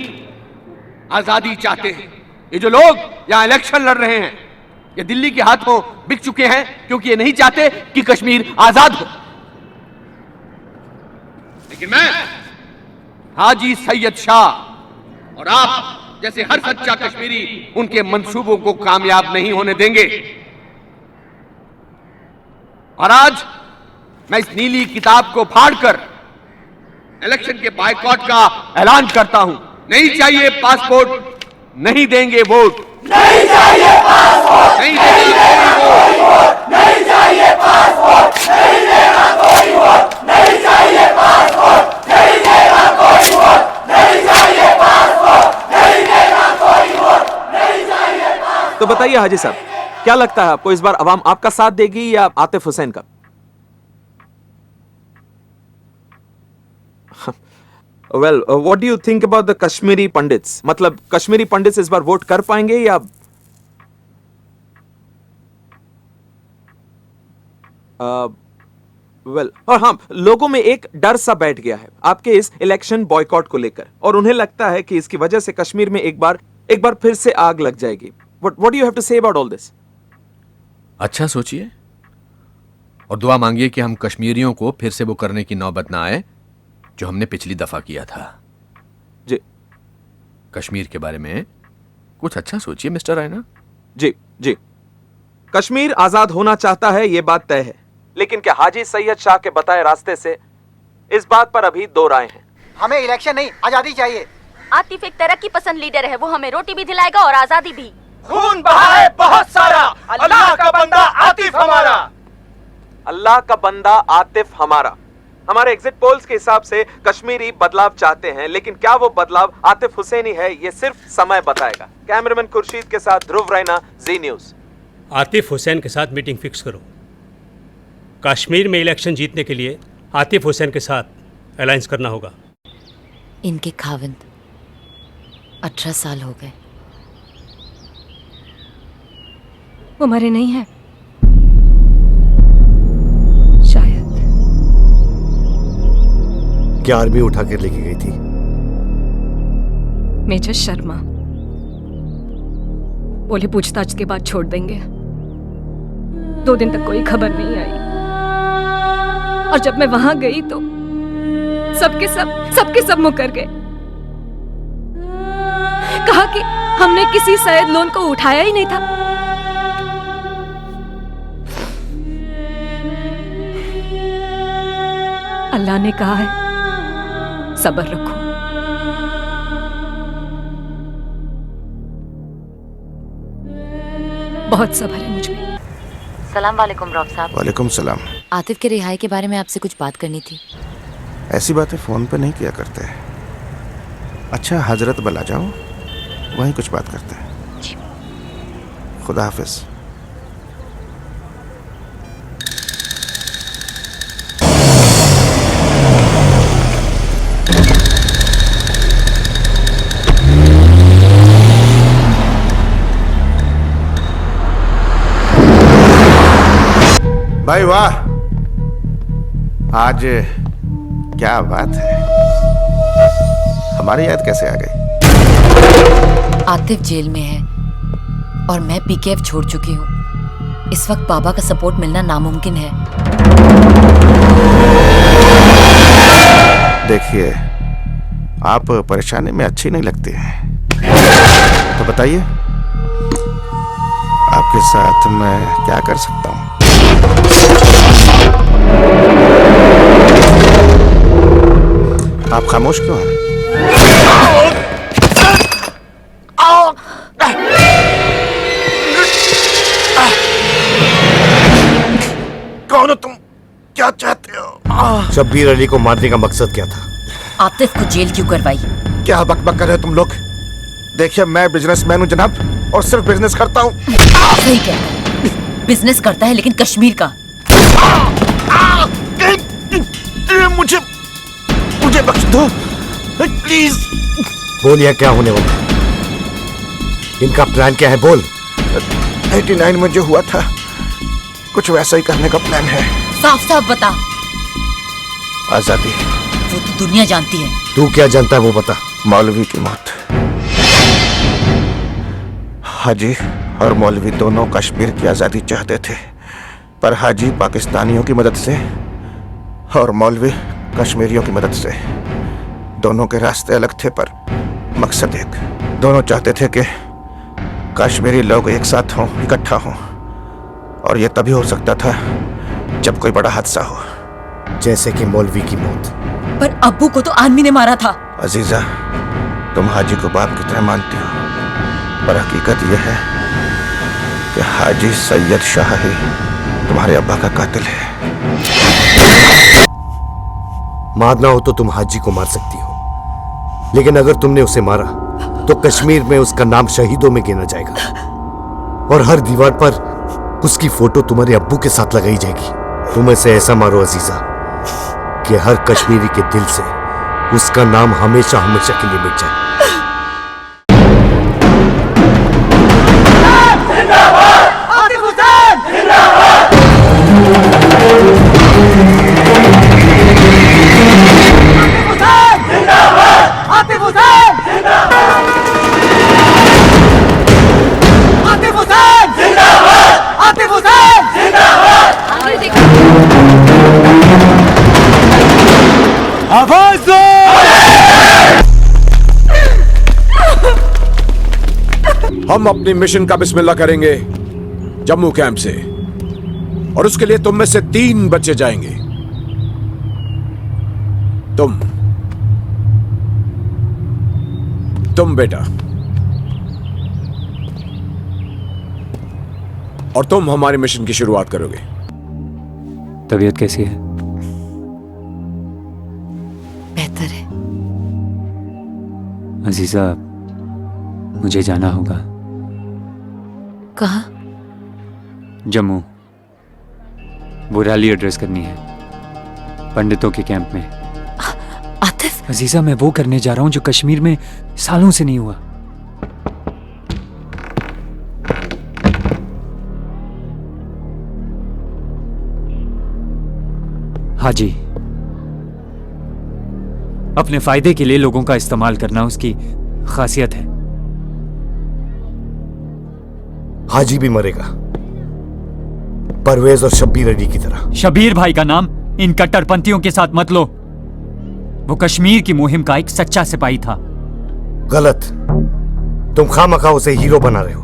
आजादी चाहते हैं। ये जो लोग यहां इलेक्शन लड़ रहे हैं ये दिल्ली के हाथों बिक चुके हैं क्योंकि ये नहीं चाहते कि कश्मीर आजाद हो। लेकिन मैं हाजी सैयद शाह और आप जैसे हर सच्चा कश्मीरी उनके मंसूबों को कामयाब नहीं होने देंगे। और आज मैं इस नीली किताब को फाड़कर इलेक्शन के बायकॉट का ऐलान करता हूं। नहीं चाहिए पासपोर्ट, नहीं देंगे वोट। नहीं चाहिए पासपोर्ट, नहीं देगा कोई वोट। नहीं चाहिए पासपोर्ट, नहीं देगा कोई वोट। नहीं चाहिए पासपोर्ट, नहीं देगा कोई वोट। नहीं चाहिए पासपोर्ट, नहीं देगा कोई वोट। नहीं चाहिए पासपोर्ट। तो बताइए हाजी साहब, क्या लगता है आपको इस बार अवाम आपका साथ देगी या आतिफ हुसैन का? Well, what do you think about the Kashmiri pandits? मतलब कश्मीरी पंडित्स इस बार वोट कर पाएंगे या और हाँ, लोगों में एक डर सा बैठ गया है आपके इस इलेक्शन बॉयकॉट को लेकर और उन्हें लगता है कि इसकी वजह से कश्मीर में एक बार फिर से आग लग जाएगी। What do you have to say about all this? अच्छा सोचिए और दुआ मांगिए कि हम कश्मीरियों को फिर से वो करने की नौबत ना आए जो हमने पिछली दफा किया था। जी, कश्मीर के बारे में कुछ अच्छा सोचिए मिस्टर रैना। जी जी, कश्मीर आजाद होना चाहता है, यह बात तय है। लेकिन क्या हाजी सैयद शाह के बताए रास्ते से इस बात पर अभी दो राय हैं। हमें इलेक्शन नहीं, आजादी चाहिए। आतिफ एक तरक्की पसंद लीडर है, वो हमें रोटी भी दिलाएगा और आजादी भी। खून बहा है बहुत सारा, अल्लाह का बंदा अल्लाह का बंदा आतिफ हमारा। हमारे एग्जिट पोल्स के हिसाब से कश्मीरी बदलाव चाहते हैं, लेकिन क्या वो बदलाव आतिफ हुसैनी है, ये सिर्फ समय बताएगा। कैमरामैन खुर्शीद के साथ ध्रुव रैना, जी न्यूज। आतिफ हुसैन के साथ मीटिंग फिक्स करो। कश्मीर में इलेक्शन जीतने के लिए आतिफ हुसैन के साथ अलायंस करना होगा। इनके खाविंद 18 साल हो गए। वो मरे नहीं है। क्या आर्मी उठा कर लेके गई थी? मेजर शर्मा बोले पूछताछ के बाद छोड़ देंगे। 2 दिन तक कोई खबर नहीं आई, और जब मैं वहां गई तो सबके सब मुकर गए। कहा कि हमने किसी सैयद लोन को उठाया ही नहीं था। अल्लाह ने कहा है सब्र रखो। बहुत सब्र है मुझ में। सलाम वालेकुम रॉफ साहब। वालेकुम सलाम। आतिफ के रिहाई के बारे में आपसे कुछ बात करनी थी। ऐसी बातें फोन पे नहीं किया करते। अच्छा हजरत बला जाओ, वहीं कुछ बात करते हैं। खुदा हाफिज। भाई वाह, आज क्या बात है, हमारी याद कैसे आ गई? आतिफ जेल में है और मैं पीकेएफ छोड़ चुकी हूँ। इस वक्त बाबा का सपोर्ट मिलना नामुमकिन है। देखिए, आप परेशानी में अच्छी नहीं लगती हैं, तो बताइए आपके साथ मैं क्या कर सकता हूँ? आप खामोश क्यों हैं? कौन हो तुम? क्या चाहते हो? शब्बीर अली को मारने का मकसद क्या था? आतिफ को जेल क्यों करवाई? क्या बकबक कर रहे हो तुम लोग? देखिए, मैं बिजनेसमैन हूँ जनाब, और सिर्फ बिजनेस करता हूँ। सही कहता, बिजनेस करता है लेकिन कश्मीर का। मुझे बख्श दो प्लीज। बोल, यह क्या होने वाला? इनका प्लान क्या है? बोल। 89 में जो हुआ था कुछ वैसा ही करने का प्लान है। साफ साफ बता। आजादी। वो तो दुनिया जानती है। तू क्या जानता है वो बता। मौलवी की मौत। हाजी और मौलवी दोनों कश्मीर की आजादी चाहते थे, पर हाजी पाकिस्तानियों की मदद से और मौलवी कश्मीरियों की मदद से। दोनों के रास्ते अलग थे पर मकसद एक। दोनों चाहते थे कि कश्मीरी लोग एक साथ हों, इकट्ठा हों, और यह तभी हो सकता था जब कोई बड़ा हादसा हो, जैसे कि मौलवी की मौत। पर अब्बू को तो आदमी ने मारा था। अजीजा, तुम हाजी को बाप की तरह मानती हो, पर हकीकत यह है कि हाजी सैयद शाह ही तुम्हारे अब्बा का कातिल है। मारना हो तो तुम हाजी को मार सकती हो, लेकिन अगर तुमने उसे मारा तो कश्मीर में उसका नाम शहीदों में गिना जाएगा, और हर दीवार पर उसकी फोटो तुम्हारे अब्बू के साथ लगाई जाएगी। तुम इसे ऐसा मारो अजीजा कि हर कश्मीरी के दिल से उसका नाम हमेशा हमेशा के लिए मिट जाए। हम अपनी मिशन का बिस्मिल्लाह करेंगे जम्मू कैंप से, और उसके लिए तुम में से 3 बच्चे जाएंगे। तुम बेटा, और तुम हमारी मिशन की शुरुआत करोगे। तबीयत कैसी है? बेहतर है। अजीजा, मुझे जाना होगा। कहाँ? जम्मू। वो रैली एड्रेस करनी है पंडितों के कैंप में। आतिफ। अजीजा, मैं वो करने जा रहा हूँ जो कश्मीर में सालों से नहीं हुआ। हाजी, अपने फायदे के लिए लोगों का इस्तेमाल करना उसकी खासियत है। हाजी भी मरेगा, परवेज और शब्बीर अली की तरह। शबीर भाई का नाम इन कट्टरपंथियों के साथ मत लो। वो कश्मीर की मुहिम का एक सच्चा सिपाही था। गलत। तुम खामखा उसे हीरो बना रहे हो।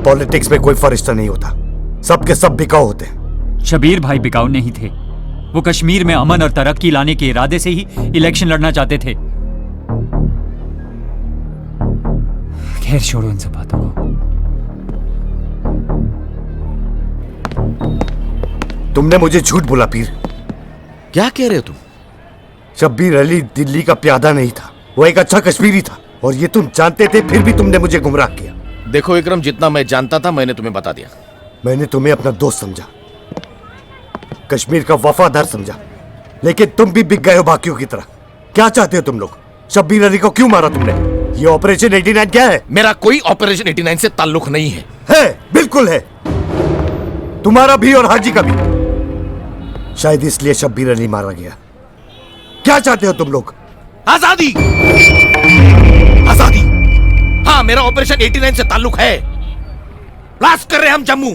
पॉलिटिक्स में कोई फरिश्ता नहीं होता, सबके सब बिकाऊ होते हैं। शबीर भाई बिकाऊ नहीं थे। वो कश्मीर में अमन और तरक्की लाने के इरादे से ही इलेक्शन लड़ना चाहते थे। खैर छोड़ो इन सब बातों को। तुमने मुझे झूठ बोला पीर। क्या कह रहे हो तुम? शब्बीर अली दिल्ली का प्यादा नहीं था, वो एक अच्छा कश्मीरी था, और ये तुम जानते थे, फिर भी तुमने मुझे गुमराह किया। देखो इकरम, जितना मैं जानता था मैंने तुम्हें बता दिया। मैंने तुम्हें अपना दोस्त समझा, कश्मीर का वफादार समझा, लेकिन तुम भी बिक गए हो बाकियों की तरह। क्या चाहते हो तुम लोग? शब्बीर अली को क्यों मारा तुमने? ये ऑपरेशन 89 क्या है? मेरा कोई ऑपरेशन 89 से ताल्लुक नहीं है। है, बिल्कुल है। तुम्हारा भी और हाजी का भी। शायद इसलिए शब्बीर अली मारा गया। क्या चाहते हो तुम लोग? आजादी। आजादी। हाँ, मेरा ऑपरेशन 89 से ताल्लुक है। ब्लास्ट कर रहे हम जम्मू।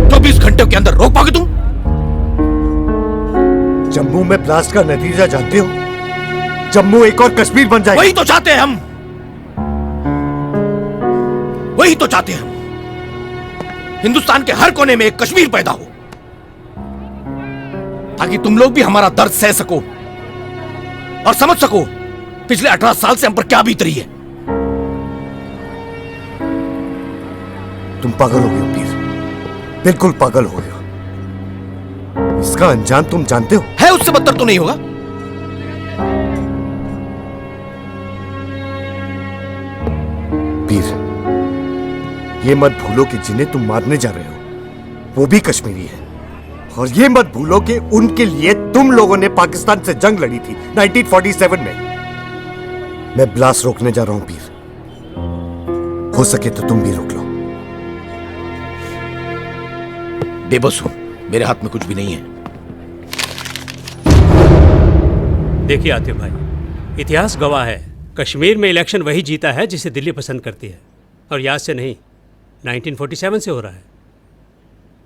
24 घंटों के अंदर रोक पाओगे तुम? जम्मू में ब्लास्ट का नतीजा जानते हो? जम्मू एक और कश्मीर बन जाएगा। वही तो चाहते हैं हम, वही तो चाहते हैं हम। हिंदुस्तान के हर कोने में एक कश्मीर पैदा हो, ताकि तुम लोग भी हमारा दर्द सह सको और समझ सको पिछले 18 साल से हम पर क्या बीत रही है। तुम पागल हो गए हो पीर, बिल्कुल पागल हो गए हो। इसका अंजाम तुम जानते हो? है, उससे बदतर तो नहीं होगा। पीर, ये मत भूलो कि जिन्हें तुम मारने जा रहे हो वो भी कश्मीरी है, और ये मत भूलो कि उनके लिए तुम लोगों ने पाकिस्तान से जंग लड़ी थी 1947 में। मैं ब्लास्ट रोकने जा रहा हूं पीर, हो सके तो तुम भी रोक लो। बेबस हूं, मेरे हाथ में कुछ भी नहीं है। देखिए आतिफ भाई, इतिहास गवाह है, कश्मीर में इलेक्शन वही जीता है जिसे दिल्ली पसंद करती है, और याद से नहीं 1947 से हो रहा है।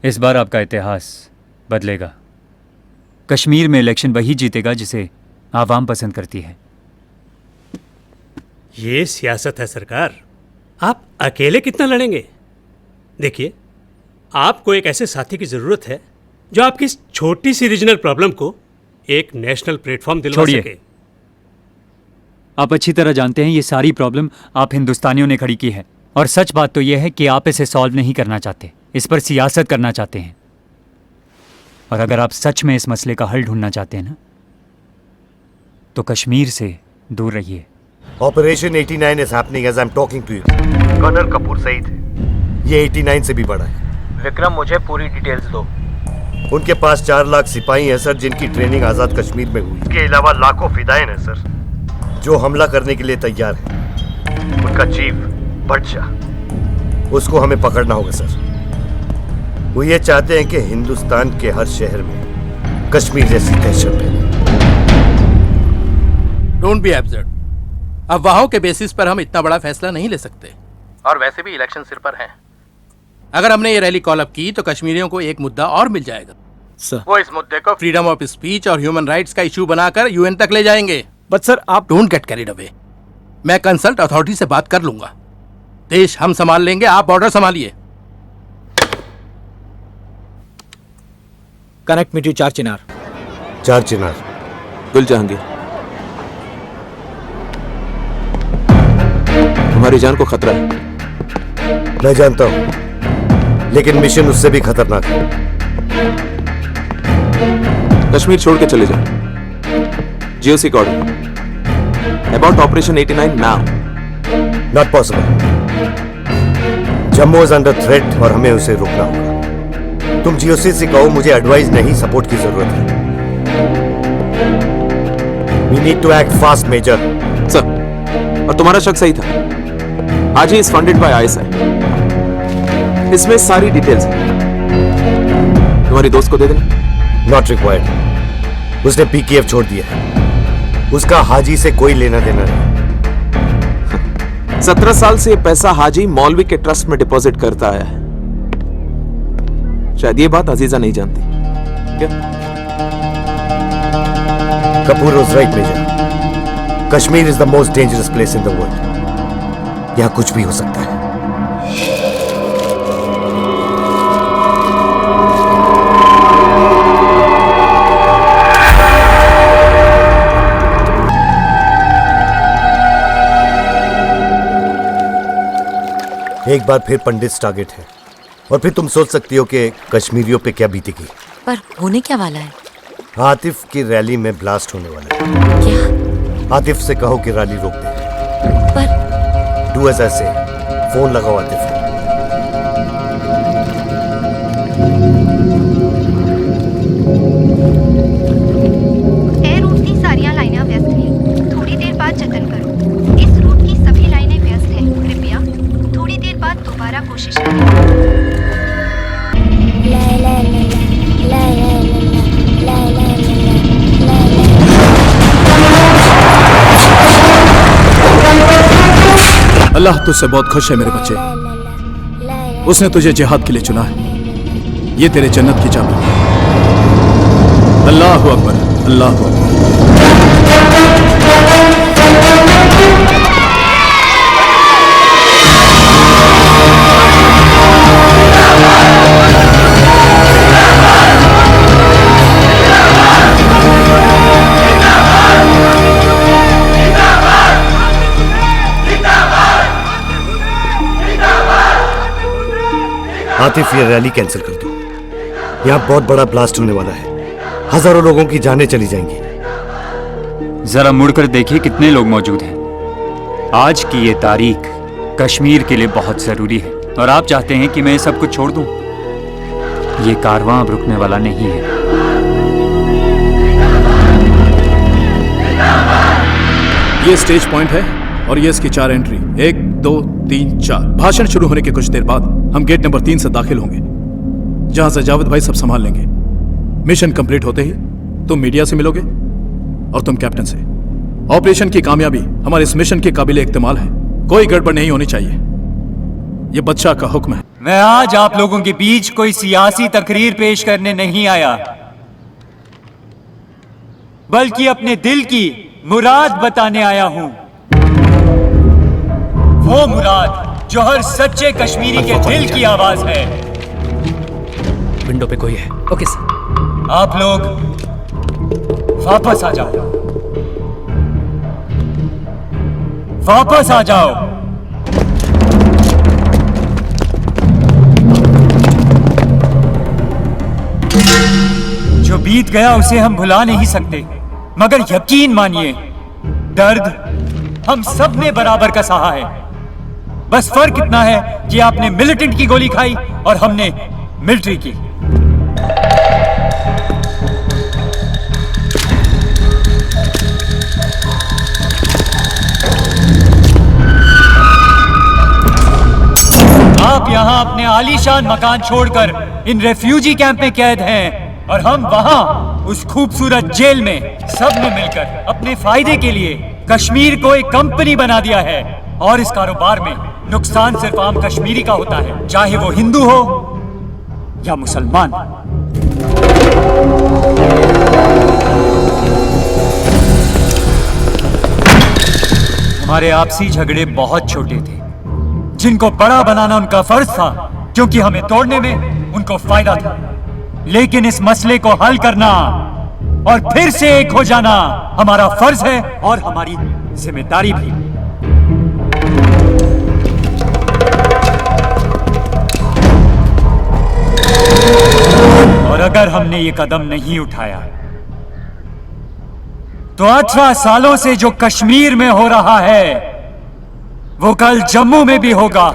इस बार आपका इतिहास बदलेगा। कश्मीर में इलेक्शन वही जीतेगा जिसे आवाम पसंद करती है। ये सियासत है सरकार, आप अकेले कितना लड़ेंगे? देखिए, आपको एक ऐसे साथी की जरूरत है जो आपकी इस छोटी सी रीजनल प्रॉब्लम को एक नेशनल प्लेटफॉर्म दिलवा सके। आप अच्छी तरह जानते हैं ये सारी प्रॉब्लम आप हिंदुस्तानियों ने खड़ी की है, और सच बात तो यह है कि आप इसे सॉल्व नहीं करना चाहते, इस पर सियासत करना चाहते हैं। और अगर आप सच में इस मसले का हल ढूंढना चाहते हैं ना, तो कश्मीर से दूर रहिए। Operation 89 is happening as I'm talking to you. Colonel Kapoor सही थे, ये 89 से भी बड़ा है। विक्रम, मुझे पूरी डिटेल्स दो। उनके पास 4 लाख सिपाही हैं सर, जिनकी ट्रेनिंग आजाद कश्मीर में हुई। इसके अलावा लाखों फिदायन हैं सर, जो हमला करने के लिए तैयार हैं। उनका चीफ बादशाह, उसको हमें पकड़ना होगा सर। वो ये चाहते हैं कि हिंदुस्तान के हर शहर में कश्मीर जैसी दहशत फैले। Don't be absurd. अफवाहों के बेसिस पर हम इतना बड़ा फैसला नहीं ले सकते, और वैसे भी इलेक्शन सिर पर हैं। अगर हमने ये रैली कॉल अप की तो कश्मीरियों को एक मुद्दा और मिल जाएगा सर। वो इस मुद्दे को फ्रीडम ऑफ स्पीच और ह्यूमन राइट्स का इशू बनाकर यूएन तक ले जाएंगे। बट सर, आप डोंट गेट कैरिड अवे। मैं कंसल्ट अथॉरिटी से बात कर लूंगा। देश हम संभाल लेंगे, आप बॉर्डर संभालिए। कनेक्ट मी टू 4 चिनार। 4 चिनार। गुल जहांगीर, तुम्हारी जान को खतरा है। मैं जानता हूं, लेकिन मिशन उससे भी खतरनाक है। कश्मीर छोड़ के चले जाओ। जीओसी का order about operation 89 now. Not possible. Jammu is under threat और हमें उसे रोकना होगा। तुम जीओसी से कहो मुझे एडवाइस नहीं, सपोर्ट की जरूरत है। We need to act fast major. Sir, और तुम्हारा शक सही था। आज ही इज फंडेड बाय आईएसआई। इसमें सारी डिटेल्स हैं। तुम्हारी दोस्त को दे देना। Not required. उसने पीकेएफ छोड़ दिया है। उसका हाजी से कोई लेना देना नहीं। 17 साल से ये पैसा हाजी मौलवी के ट्रस्ट में डिपॉजिट करता आया है। शायद ये बात अजीजा नहीं जानती। क्या? Kapoor was right major. Kashmir is the most dangerous place in the world. यहां कुछ भी हो सकता है। एक बार फिर पंडित टारगेट है और फिर तुम सोच सकती हो कि कश्मीरियों पे क्या बीतेगी। पर होने क्या वाला है? आतिफ की रैली में ब्लास्ट होने वाला है। क्या? आतिफ से कहो कि रैली रोक दे। पर डू एज आई से। फोन लगाओ आतिफ को। एयर रूट की सारी लाइनें व्यस्त हैं। थोड़ी देर बाद जतन करो। इस रूट की सभी लाइनें व्यस्त हैं। कृपया थोड़ी देर बाद दोबारा कोशिश करें। अल्लाह तुझसे बहुत खुश है मेरे बच्चे। उसने तुझे जिहाद के लिए चुना है। ये तेरे जन्नत की चाबी है। अल्लाह अकबर, अल्लाह अकबर। आतिफ, ये रैली कैंसिल कर दो। यहाँ बहुत बड़ा ब्लास्ट होने वाला है। हजारों लोगों की जानें चली जाएंगी। जरा मुड़कर देखिए कितने लोग मौजूद हैं। आज की ये तारीख कश्मीर के लिए बहुत जरूरी है और आप चाहते हैं कि मैं सब कुछ छोड़ दूं। ये कारवां अब रुकने वाला नहीं है। ये स्टेज पॉइंट है और ये इसकी 4 एंट्री। 1 2 3 4। भाषण शुरू होने के कुछ देर बाद हम गेट नंबर 3 से दाखिल होंगे, जहां से जावेद भाई सब संभाल लेंगे। मिशन कंप्लीट होते ही तुम मीडिया से मिलोगे और तुम कैप्टन से। ऑपरेशन की कामयाबी हमारे इस मिशन की काबिल इख्तिमाल है। कोई गड़बड़ नहीं होनी चाहिए। यह बादशाह का हुक्म है। मैं आज आप लोगों के बीच कोई सियासी तकरीर पेश करने नहीं आया, बल्कि अपने दिल की मुराद बताने आया हूं। वो मुराद जो हर सच्चे कश्मीरी के दिल की आवाज है। विंडो पे कोई है। Okay sir. आप लोग वापस आ जाओ, वापस आ जाओ। जो बीत गया उसे हम भुला नहीं सकते, मगर यकीन मानिए दर्द हम सब ने बराबर का सहा है। बस फर्क इतना है कि आपने मिलिटेंट की गोली खाई और हमने मिलिट्री की। आप यहां अपने आलीशान मकान छोड़कर इन रेफ्यूजी कैंप में कैद हैं और हम वहां उस खूबसूरत जेल में सब ने मिलकर अपने फायदे के लिए कश्मीर को एक कंपनी बना दिया है। और इस कारोबार में नुकसान सिर्फ आम कश्मीरी का होता है, चाहे वो हिंदू हो या मुसलमान। हमारे आपसी झगड़े बहुत छोटे थे, जिनको बड़ा बनाना उनका फर्ज था, क्योंकि हमें तोड़ने में उनको फायदा था। लेकिन इस मसले को हल करना और फिर से एक हो जाना हमारा फर्ज है और हमारी जिम्मेदारी भी। और अगर हमने ये कदम नहीं उठाया तो 18 सालों से जो कश्मीर में हो रहा है वो कल जम्मू में भी होगा।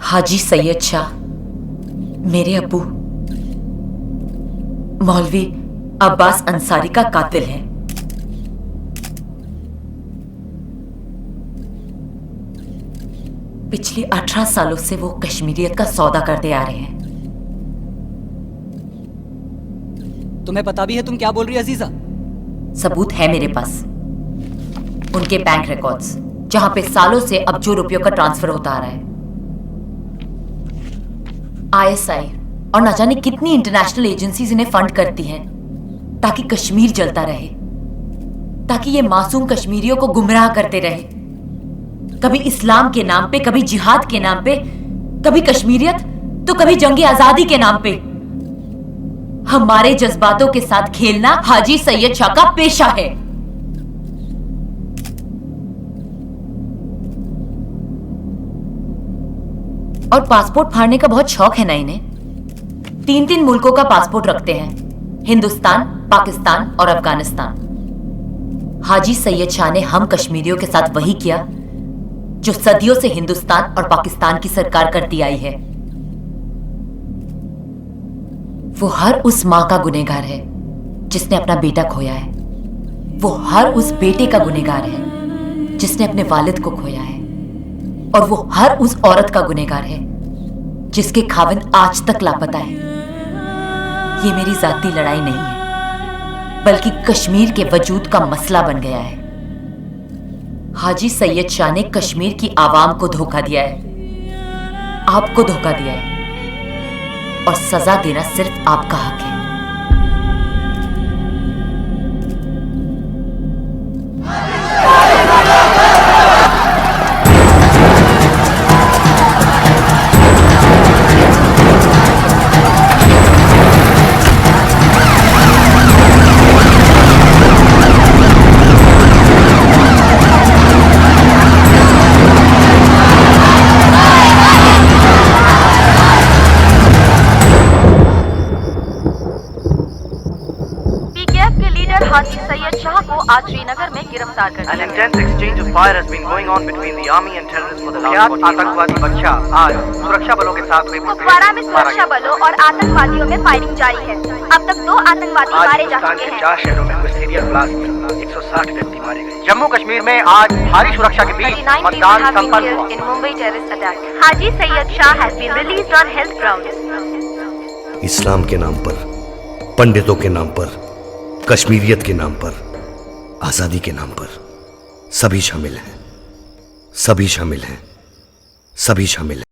हाजी सैयद शाह मेरे अब्बू मौलवी अब्बास अंसारी का कातिल है। पिछले 18 सालों से वो कश्मीरियत का सौदा करते आ रहे हैं। तुम्हें पता भी है तुम क्या बोल रही है अजीजा? सबूत है मेरे पास, उनके बैंक रिकॉर्ड्स जहां पे सालों से अब्जों रुपयों का ट्रांसफर होता आ रहा है। आईएसआई और न जाने कितनी इंटरनेशनल एजेंसीज इन्हें फंड करती हैं ताकि कश्मीर जलता रहे, ताकि ये मासूम कश्मीरियों को गुमराह करते रहे, कभी इस्लाम के नाम पे, कभी जिहाद के नाम पे, कभी कश्मीरियत तो कभी जंग आजादी के नाम पे। हमारे जज्बातों के साथ खेलना हाजी सैयद शाह का पेशा है। और पासपोर्ट फाड़ने का बहुत शौक है ना इन्हें। 3-3 मुल्कों का पासपोर्ट रखते हैं, हिंदुस्तान, पाकिस्तान और अफगानिस्तान। हाजी सैयद शाह ने हम कश्मीरियों के साथ वही किया जो सदियों से हिंदुस्तान और पाकिस्तान की सरकार करती आई है। वो हर उस मां का गुनहगार है जिसने अपना बेटा खोया है। वो हर उस बेटे का गुनहगार है जिसने अपने वालिद को खोया है। और वो हर उस औरत का गुनहगार है जिसके खाविंद आज तक लापता है। ये मेरी जाती लड़ाई नहीं है, बल्कि कश्मीर के वजूद का मसला बन गया है। हाजी सैयद शाह ने कश्मीर की आवाम को धोखा दिया है, आपको धोखा दिया है, और सजा देना सिर्फ आपका हक है। हाजी सैयद शाह को आज श्रीनगर में गिरफ्तार कर लिया। An intense exchange of fire has been going on between the army and terrorists for the last 40 years. आतंकवादी बच्चा आज सुरक्षा बलों के साथ हुई कुपवाड़ा में सुरक्षा बलों और आतंकवादियों में फायरिंग जारी है। अब तक 2 आतंकवादी मारे जा चुके हैं। 4 शहरों में कुछ सीरियल ब्लास्ट में 160 व्यक्ति मारे गए। जम्मू कश्मीर में आज भारी सुरक्षा के बीच मतदान संपन्न हुआ। In Mumbai terrorist attack. Haji Syed Shah has been released on health grounds. इस्लाम के नाम पर, पंडितों के नाम पर, कश्मीरियत के नाम पर, आजादी के नाम पर सभी शामिल हैं, सभी शामिल हैं, सभी शामिल हैं।